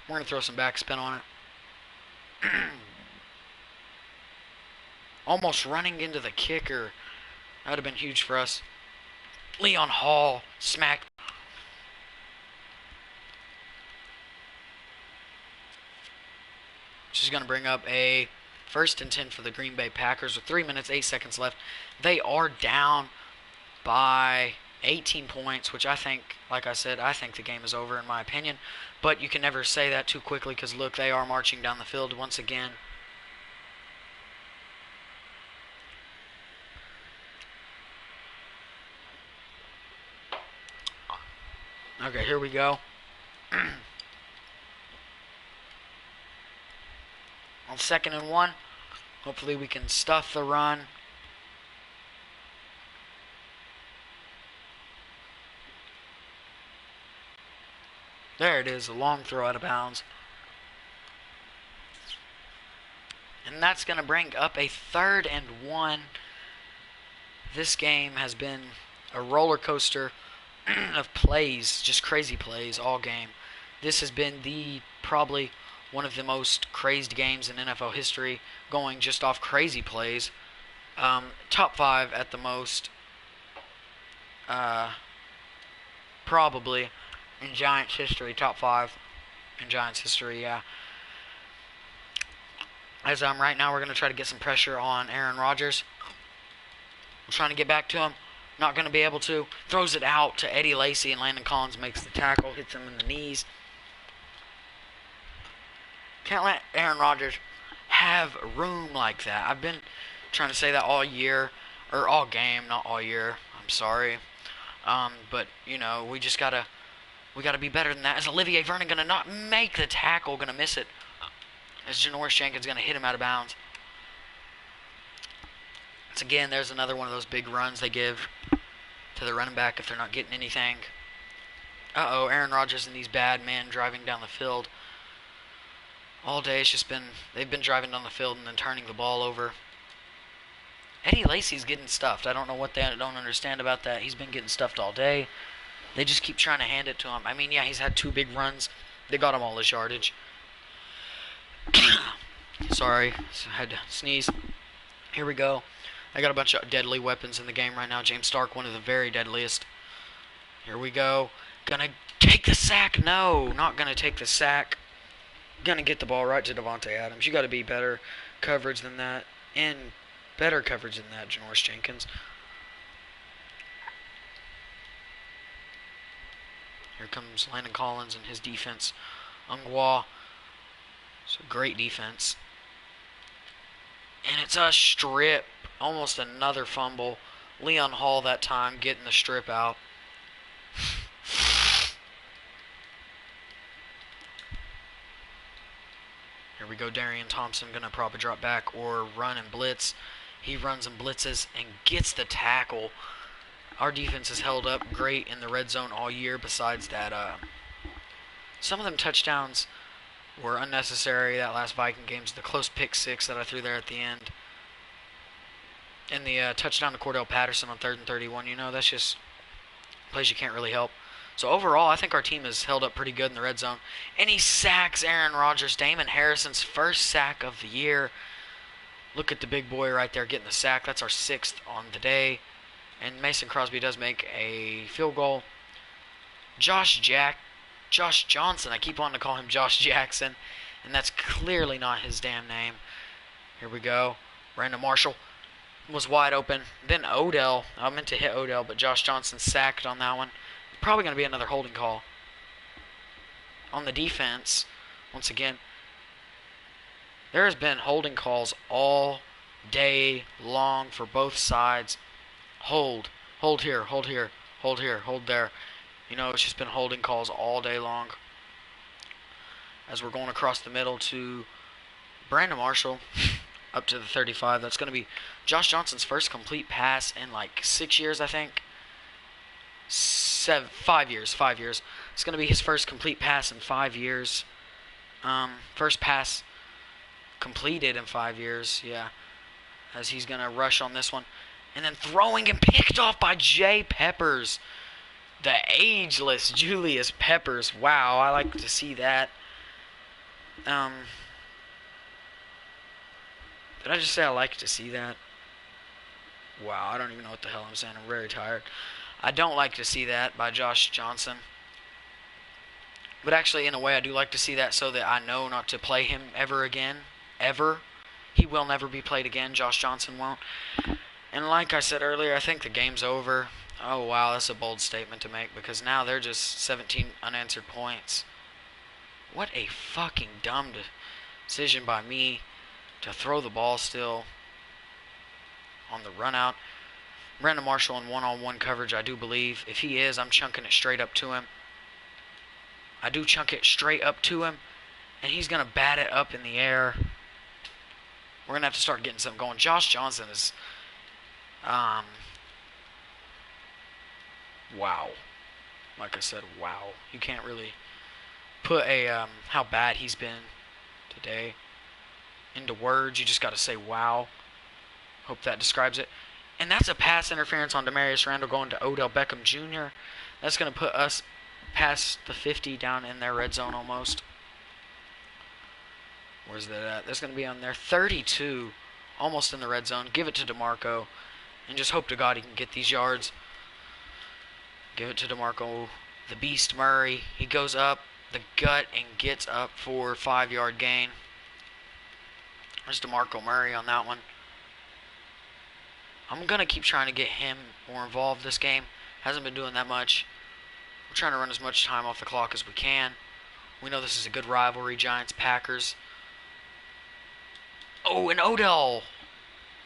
We're going to throw some backspin on it. Almost running into the kicker. That would have been huge for us. Leon Hall smacked. Which is going to bring up a 1st and 10 for the Green Bay Packers with 3 minutes, 8 seconds left. They are down by 18 points, which I think, like I said, I think the game is over in my opinion. But you can never say that too quickly because, look, they are marching down the field once again. Okay, here we go. On 2nd and 1, hopefully we can stuff the run. There it is, a long throw out of bounds. And that's going to bring up a 3rd and 1. This game has been a roller coaster of plays, just crazy plays all game. This has been probably one of the most crazed games in NFL history, going just off crazy plays. Top 5 at the most, probably in Giants history. Top 5 in Giants history, yeah. As right now, we're going to try to get some pressure on Aaron Rodgers. We're trying to get back to him. Not going to be able to. Throws it out to Eddie Lacy, and Landon Collins makes the tackle, hits him in the knees. Can't let Aaron Rodgers have room like that. I've been trying to say that all year, or all game, not all year. I'm sorry. But, you know, we gotta be better than that. Is Olivier Vernon going to not make the tackle, going to miss it? As Janoris Jenkins going to hit him out of bounds. Once again, there's another one of those big runs they give to the running back if they're not getting anything. Uh-oh, Aaron Rodgers and these bad men driving down the field. All day it's just been, they've been driving down the field and then turning the ball over. Eddie Lacy's getting stuffed. I don't know what they don't understand about that. He's been getting stuffed all day. They just keep trying to hand it to him. I mean, yeah, he's had 2 big runs. They got him all his yardage. Sorry, I had to sneeze. Here we go. I got a bunch of deadly weapons in the game right now. James Stark, one of the very deadliest. Here we go. Gonna take the sack. No, not gonna take the sack. Gonna get the ball right to Devontae Adams. You got to be better coverage than that. And better coverage than that, Janoris Jenkins. Here comes Landon Collins and his defense. Ungwa. It's a great defense. And it's a strip. Almost another fumble. Leon Hall that time getting the strip out. Here we go. Darian Thompson going to probably drop back or run and blitz. He runs and blitzes and gets the tackle. Our defense has held up great in the red zone all year. Besides that, some of them touchdowns were unnecessary. That last Viking game's the close pick 6 that I threw there at the end. And the touchdown to Cordell Patterson on 3rd and 31, you know, that's just plays you can't really help. So overall, I think our team has held up pretty good in the red zone. And he sacks Aaron Rodgers. Damon Harrison's first sack of the year. Look at the big boy right there getting the sack. That's our 6th on the day. And Mason Crosby does make a field goal. Josh Johnson. I keep wanting to call him Josh Jackson. And that's clearly not his damn name. Here we go. Brandon Marshall was wide open. Then Odell. I meant to hit Odell, but Josh Johnson sacked on that one. Probably going to be another holding call. On the defense, once again, there has been holding calls all day long for both sides. Hold here, hold here, hold here, hold there. You know, it's just been holding calls all day long. As we're going across the middle to Brandon Marshall, up to the 35. That's going to be Josh Johnson's first complete pass in like 6 years, I think. 5 years. It's going to be his first complete pass in 5 years. First pass completed in 5 years, yeah. As he's going to rush on this one. And then throwing and picked off by Jay Peppers. The ageless Julius Peppers. Wow, I like to see that. Did I just say I like to see that? Wow, I don't even know what the hell I'm saying. I'm very tired. I don't like to see that by Josh Johnson. But actually, in a way, I do like to see that so that I know not to play him ever again. Ever. He will never be played again. Josh Johnson won't. And like I said earlier, I think the game's over. Oh, wow, that's a bold statement to make because now they're just 17 unanswered points. What a fucking dumb decision by me to throw the ball still on the run out. Brandon Marshall in one-on-one coverage, I do believe. If he is, I'm chunking it straight up to him. I do chunk it straight up to him, and he's going to bat it up in the air. We're going to have to start getting something going. Josh Johnson is, wow. Like I said, wow. You can't really put a, how bad he's been today into words. You just got to say wow. Hope that describes it. And that's a pass interference on Demarius Randall going to Odell Beckham Jr. That's going to put us past the 50 down in their red zone almost. Where's that at? That's going to be on there. 32. Almost in the red zone. Give it to DeMarco. And just hope to God he can get these yards. Give it to DeMarco. The Beast Murray. He goes up the gut and gets up for a 5-yard gain. There's DeMarco Murray on that one. I'm going to keep trying to get him more involved this game. Hasn't been doing that much. We're trying to run as much time off the clock as we can. We know this is a good rivalry, Giants-Packers. Oh, and Odell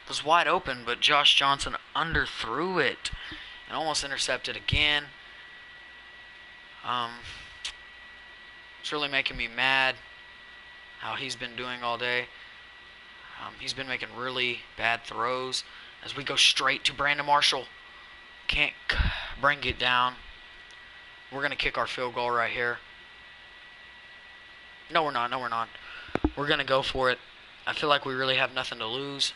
was wide open, but Josh Johnson underthrew it and almost intercepted again. It's really making me mad how he's been doing all day. He's been making really bad throws. As we go straight to Brandon Marshall. Can't bring it down. We're going to kick our field goal right here. No, we're not. No, we're not. We're going to go for it. I feel like we really have nothing to lose.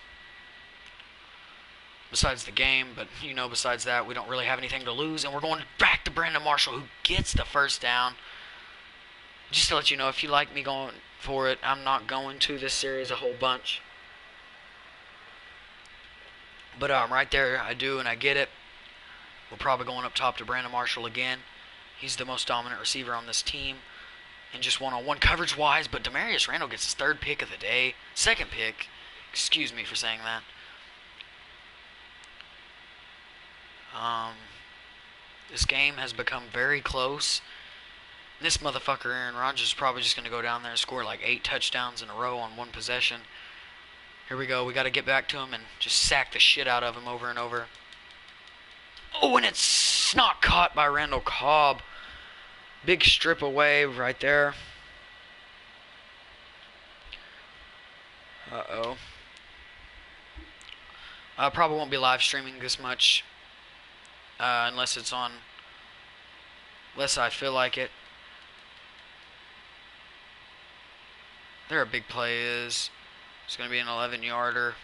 Besides the game. But, you know, besides that, we don't really have anything to lose. And we're going back to Brandon Marshall, who gets the first down. Just to let you know, if you like me going for it, I'm not going to this series a whole bunch. But right there, I do, and I get it. We're probably going up top to Brandon Marshall again. He's the most dominant receiver on this team. And just one-on-one coverage-wise. But Demarius Randall gets his 3rd pick of the day. 2nd pick. Excuse me for saying that. This game has become very close. This motherfucker, Aaron Rodgers, is probably just going to go down there and score like 8 touchdowns in a row on one possession. Here we go. We got to get back to him and just sack the shit out of him over and over. Oh, and it's not caught by Randall Cobb. Big strip away right there. Uh-oh. I probably won't be live streaming this much. Unless it's on... Unless I feel like it. There a big play is. It's going to be an 11-yarder.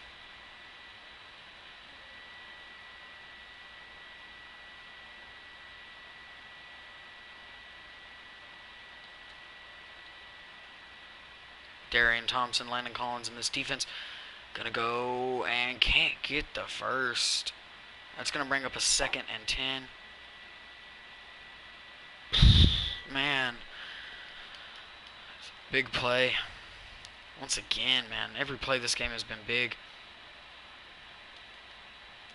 Darian Thompson, Landon Collins in this defense. Gonna go and can't get the first. That's gonna bring up a 2nd and 10. Man. Big play. Once again, man. Every play this game has been big.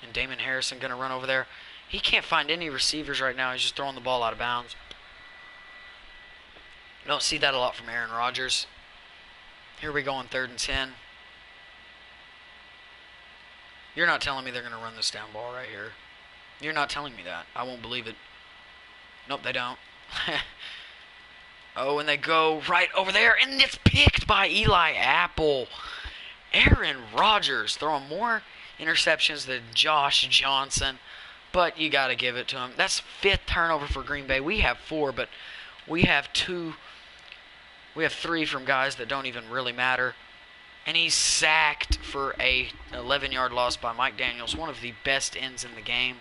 And Damon Harrison gonna run over there. He can't find any receivers right now. He's just throwing the ball out of bounds. Don't see that a lot from Aaron Rodgers. Here we go on 3rd and 10. You're not telling me they're going to run this down ball right here. You're not telling me that. I won't believe it. Nope, they don't. Oh, and they go right over there, and it's picked by Eli Apple. Aaron Rodgers throwing more interceptions than Josh Johnson, but you got to give it to him. That's 5th turnover for Green Bay. We have 4, but we have 2. We have 3 from guys that don't even really matter. And he's sacked for a 11-yard loss by Mike Daniels, one of the best ends in the game.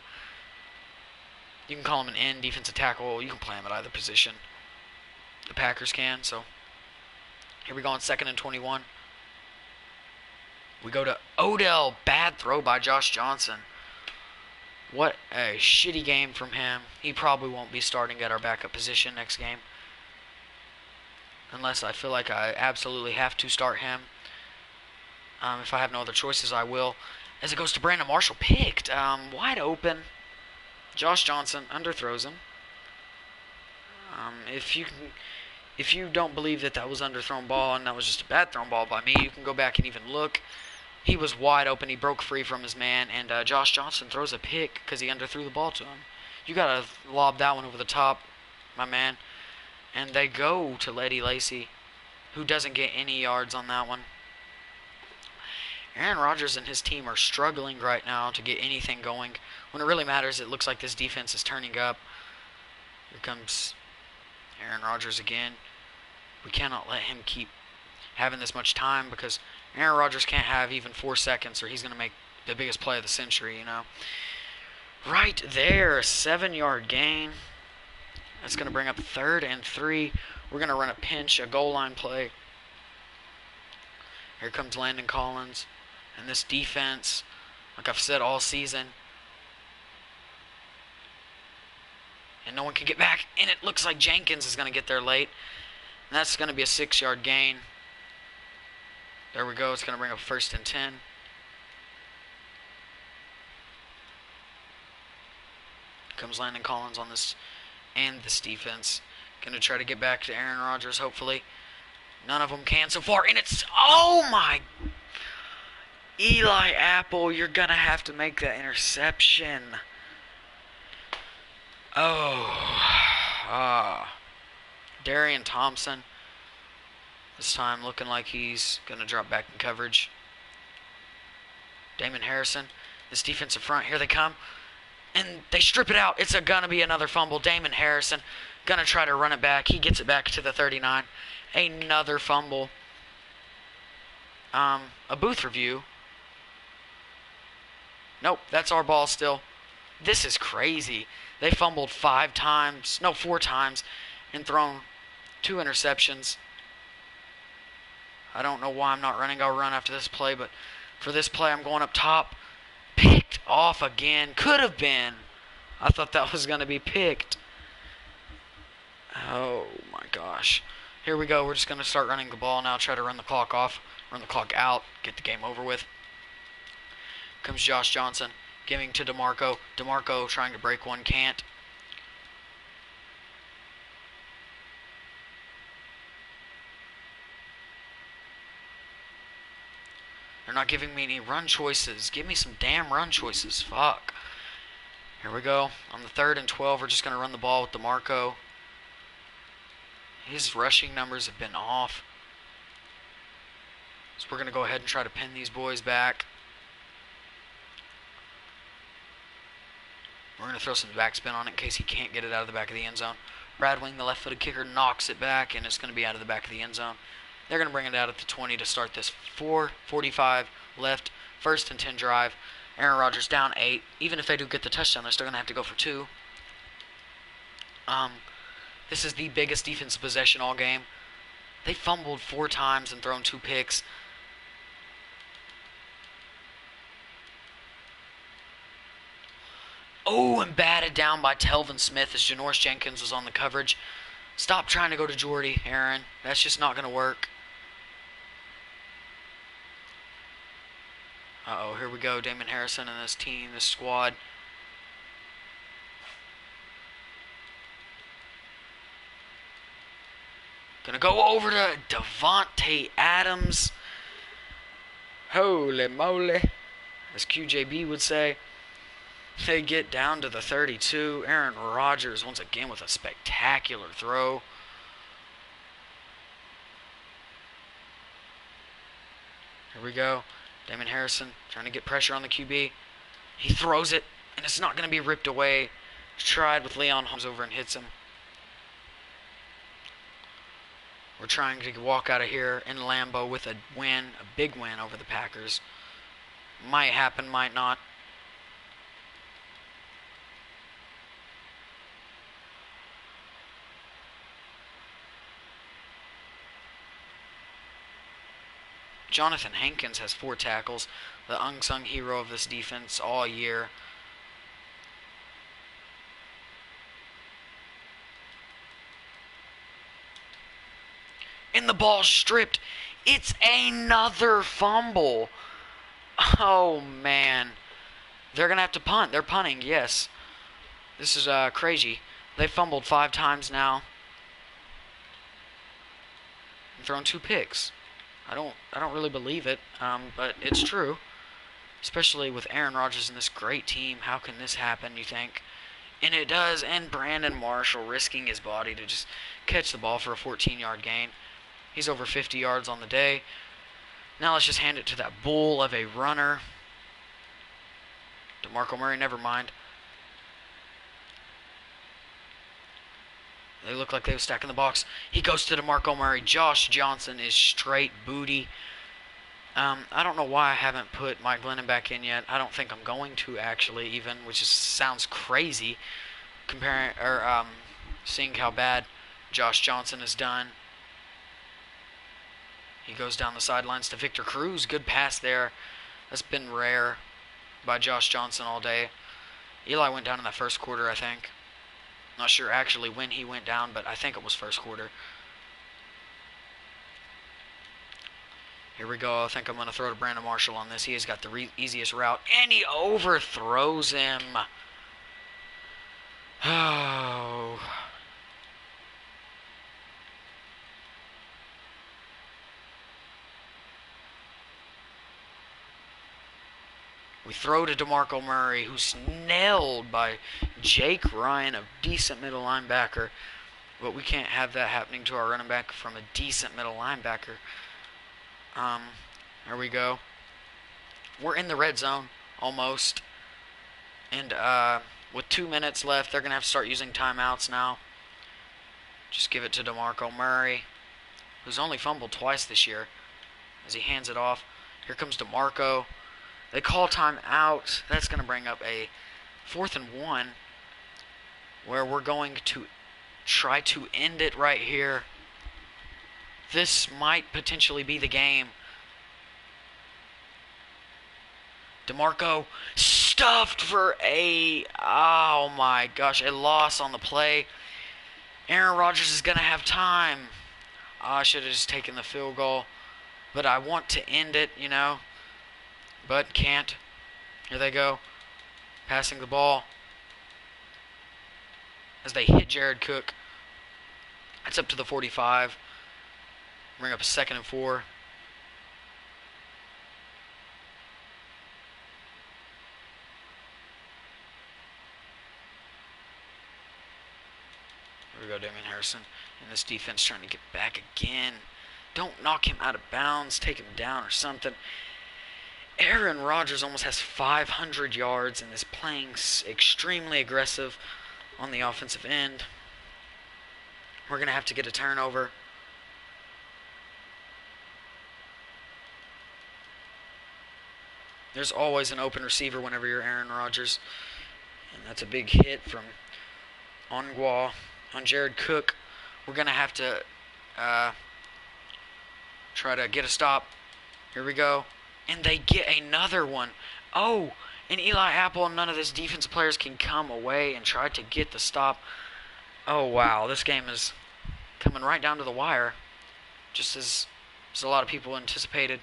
You can call him an end, defensive tackle. You can play him at either position. The Packers can, so Here we go on 2nd and 21. We go to Odell. Bad throw by Josh Johnson. What a shitty game from him. He probably won't be starting at our backup position next game. Unless I feel like I absolutely have to start him. If I have no other choices, I will. As it goes to Brandon Marshall. Picked. Wide open. Josh Johnson underthrows him. If you don't believe that was underthrown ball and that was just a bad thrown ball by me, you can go back and even look. He was wide open. He broke free from his man, and Josh Johnson throws a pick because he underthrew the ball to him. You got to lob that one over the top, my man. And they go to Letty Lacy, who doesn't get any yards on that one. Aaron Rodgers and his team are struggling right now to get anything going. When it really matters, it looks like this defense is turning up. Here comes Aaron Rodgers again. We cannot let him keep having this much time because Aaron Rodgers can't have even 4 seconds or he's going to make the biggest play of the century, you know. Right there, a 7-yard gain. That's going to bring up 3rd and 3. We're going to run a pinch, a goal line play. Here comes Landon Collins. And this defense, like I've said all season, and no one can get back. And it looks like Jenkins is going to get there late. And that's going to be a 6-yard gain. There we go. It's going to bring up 1st and 10. Comes Landon Collins on this and this defense. Going to try to get back to Aaron Rodgers, hopefully. None of them can so far. And it's... Oh, my... Eli Apple, you're going to have to make that interception. Darian Thompson. This time looking like he's going to drop back in coverage. Damon Harrison. This defensive front, here they come. And they strip it out. It's going to be another fumble. Damon Harrison going to try to run it back. He gets it back to the 39. Another fumble. A booth review. Nope, that's our ball still. This is crazy. They fumbled 4 times, and thrown 2 interceptions. I don't know why I'm not running. I'll run after this play, but for this play, I'm going up top. Picked off again. Could have been. I thought that was going to be picked. Oh, my gosh. Here we go. We're just going to start running the ball now. Try to run the clock off. Run the clock out. Get the game over with. Comes Josh Johnson. Giving to DeMarco. DeMarco trying to break one. Can't. They're not giving me any run choices. Give me some damn run choices. Fuck. Here we go. On the 3rd and 12, we're just going to run the ball with DeMarco. His rushing numbers have been off. So we're going to go ahead and try to pin these boys back. We're going to throw some backspin on it in case he can't get it out of the back of the end zone. Brad Wing, the left-footed kicker, knocks it back, and it's going to be out of the back of the end zone. They're going to bring it out at the 20 to start this 4:45 left, 1st and 10 drive. Aaron Rodgers down 8. Even if they do get the touchdown, they're still going to have to go for 2. This is the biggest defensive possession all game. They fumbled 4 times and thrown 2 picks. Oh, and batted down by Telvin Smith as Janoris Jenkins was on the coverage. Stop trying to go to Jordy, Aaron. That's just not going to work. Uh-oh, here we go. Damon Harrison and this team, this squad. Gonna go over to Devontae Adams. Holy moly, as QJB would say. They get down to the 32. Aaron Rodgers once again with a spectacular throw. Here we go. Damon Harrison trying to get pressure on the QB. He throws it, and it's not going to be ripped away. Tried with Leon Holmes over and hits him. We're trying to walk out of here in Lambeau with a win, a big win over the Packers. Might happen, might not. Jonathan Hankins has 4 tackles, the unsung hero of this defense all year. And the ball stripped. It's another fumble. Oh, man. They're going to have to punt. They're punting, yes. This is crazy. They've fumbled 5 times now. And thrown 2 picks. I don't really believe it, but it's true. Especially with Aaron Rodgers and this great team. How can this happen, you think? And it does. And Brandon Marshall risking his body to just catch the ball for a 14-yard gain. He's over 50 yards on the day. Now let's just hand it to that bull of a runner. DeMarco Murray, never mind. They look like they were stacking the box. He goes to DeMarco Murray. Josh Johnson is straight booty. I don't know why I haven't put Mike Glennon back in yet. I don't think I'm going to actually, even, which just sounds crazy, seeing how bad Josh Johnson has done. He goes down the sidelines to Victor Cruz. Good pass there. That's been rare by Josh Johnson all day. Eli went down in that first quarter, I think. Not sure actually when he went down, but I think it was first quarter. Here we go. I think I'm going to throw to Brandon Marshall on this. He has got the easiest route, and he overthrows him. Oh. We throw to DeMarco Murray, who's nailed by Jake Ryan, a decent middle linebacker. But we can't have that happening to our running back from a decent middle linebacker. There we go. We're in the red zone, almost. And with 2 minutes left, they're going to have to start using timeouts now. Just give it to DeMarco Murray, who's only fumbled twice this year, as he hands it off. Here comes DeMarco. They call timeout. That's going to bring up a 4th and 1, where we're going to try to end it right here. This might potentially be the game. DeMarco stuffed for oh my gosh, a loss on the play. Aaron Rodgers is going to have time. I should have just taken the field goal, but I want to end it, you know. But can't. Here they go. Passing the ball. As they hit Jared Cook. It's up to the 45. Bring up a 2nd and 4. Here we go, Damian Harrison. And this defense trying to get back again. Don't knock him out of bounds. Take him down or something. Aaron Rodgers almost has 500 yards and is playing extremely aggressive on the offensive end. We're going to have to get a turnover. There's always an open receiver whenever you're Aaron Rodgers. And that's a big hit from Ongwa on Jared Cook. We're going to have to try to get a stop. Here we go. And they get another one. Oh, and Eli Apple and none of this defensive players can come away and try to get the stop. Oh, wow. This game is coming right down to the wire. Just as a lot of people anticipated.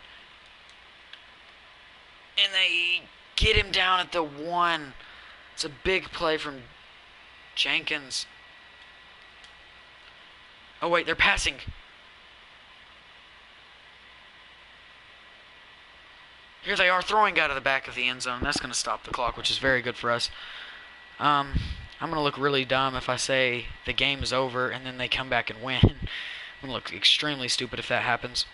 And they get him down at the 1. It's a big play from Jenkins. Oh, wait, they're passing. Here they are throwing out of the back of the end zone. That's going to stop the clock, which is very good for us. I'm going to look really dumb if I say the game is over and then they come back and win. I'm going to look extremely stupid if that happens.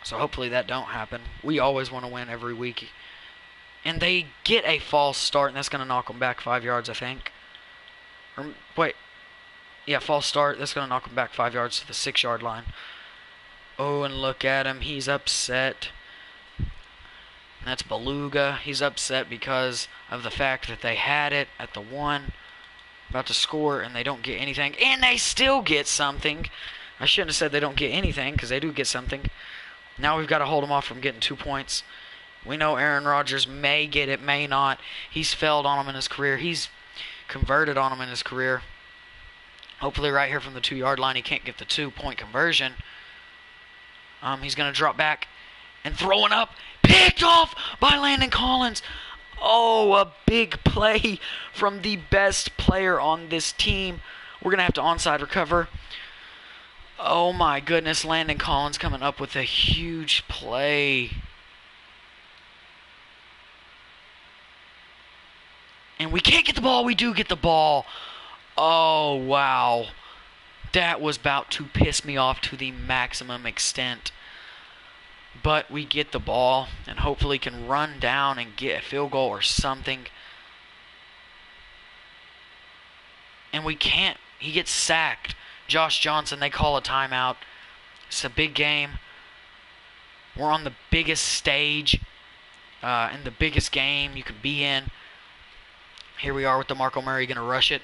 So hopefully that don't happen. We always want to win every week. And they get a false start, and that's going to knock them back 5 yards, I think. Or, wait. Yeah, false start. That's going to knock them back 5 yards to the 6-yard line. Oh, and look at him. He's upset. And that's Beluga. He's upset because of the fact that they had it at the 1, about to score, and they don't get anything. And they still get something. I shouldn't have said they don't get anything, because they do get something. Now we've got to hold him off from getting 2 points. We know Aaron Rodgers may get it, may not. He's failed on him in his career. He's converted on him in his career. Hopefully right here from the 2-yard line he can't get the 2-point conversion. He's going to drop back and throw it up. Picked off by Landon Collins. Oh, a big play from the best player on this team. We're going to have to onside recover. Oh my goodness, Landon Collins coming up with a huge play. And we can't get the ball. We do get the ball. Oh, wow. That was about to piss me off to the maximum extent. But we get the ball and hopefully can run down and get a field goal or something. And we can't. He gets sacked. Josh Johnson, they call a timeout. It's a big game. We're on the biggest stage in the biggest game you could be in. Here we are with DeMarco Murray going to rush it.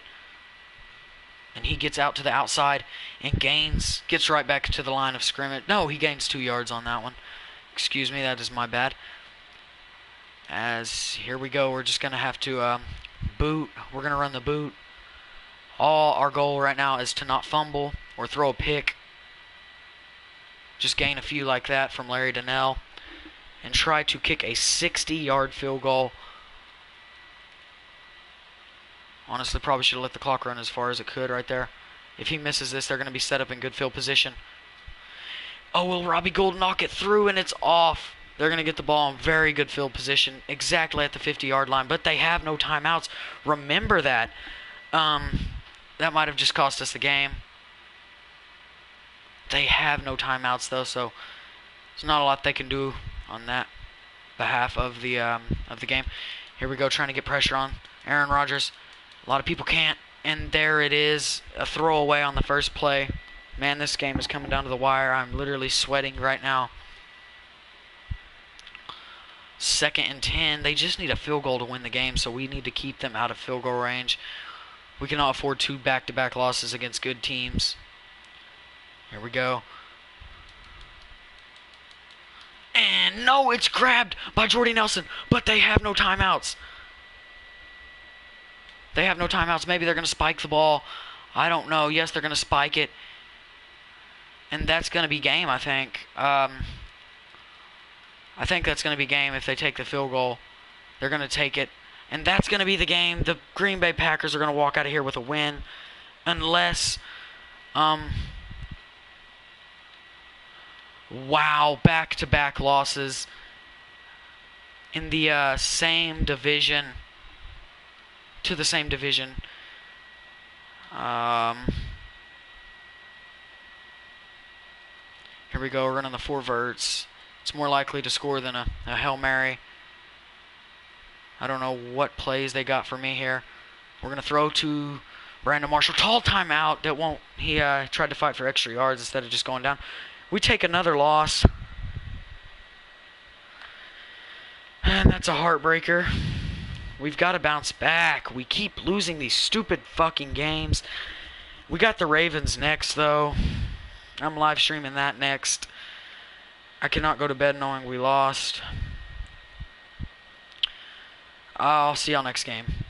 And he gets out to the outside and gets right back to the line of scrimmage. No, he gains 2 yards on that one. Excuse me, that is my bad. As here we go, we're just going to have to boot. We're going to run the boot. All our goal right now is to not fumble or throw a pick. Just gain a few like that from Larry Donnell. And try to kick a 60-yard field goal. Honestly, probably should have let the clock run as far as it could right there. If he misses this, they're going to be set up in good field position. Oh, will Robbie Gould knock it through? And it's off. They're going to get the ball in very good field position, exactly at the 50-yard line. But they have no timeouts. Remember that. That might have just cost us the game. They have no timeouts, though, so there's not a lot they can do on that behalf of the game. Here we go, trying to get pressure on Aaron Rodgers. A lot of people can't, and there it is, a throwaway on the first play. Man, this game is coming down to the wire. I'm literally sweating right now. 2nd and 10. They just need a field goal to win the game, so we need to keep them out of field goal range. We cannot afford 2 back-to-back losses against good teams. Here we go. And no, it's grabbed by Jordy Nelson, but they have no timeouts. They have no timeouts. Maybe they're going to spike the ball. I don't know. Yes, they're going to spike it. And that's going to be game, I think. I think that's going to be game if they take the field goal. They're going to take it. And that's going to be the game. The Green Bay Packers are going to walk out of here with a win. Unless... wow, back-to-back losses in the same division. To the same division. Here we go, running the 4 verts. It's more likely to score than a Hail Mary. I don't know what plays they got for me here. We're going to throw to Brandon Marshall. Tall timeout. That won't. He tried to fight for extra yards instead of just going down. We take another loss. And that's a heartbreaker. We've got to bounce back. We keep losing these stupid fucking games. We got the Ravens next, though. I'm live streaming that next. I cannot go to bed knowing we lost. I'll see y'all next game.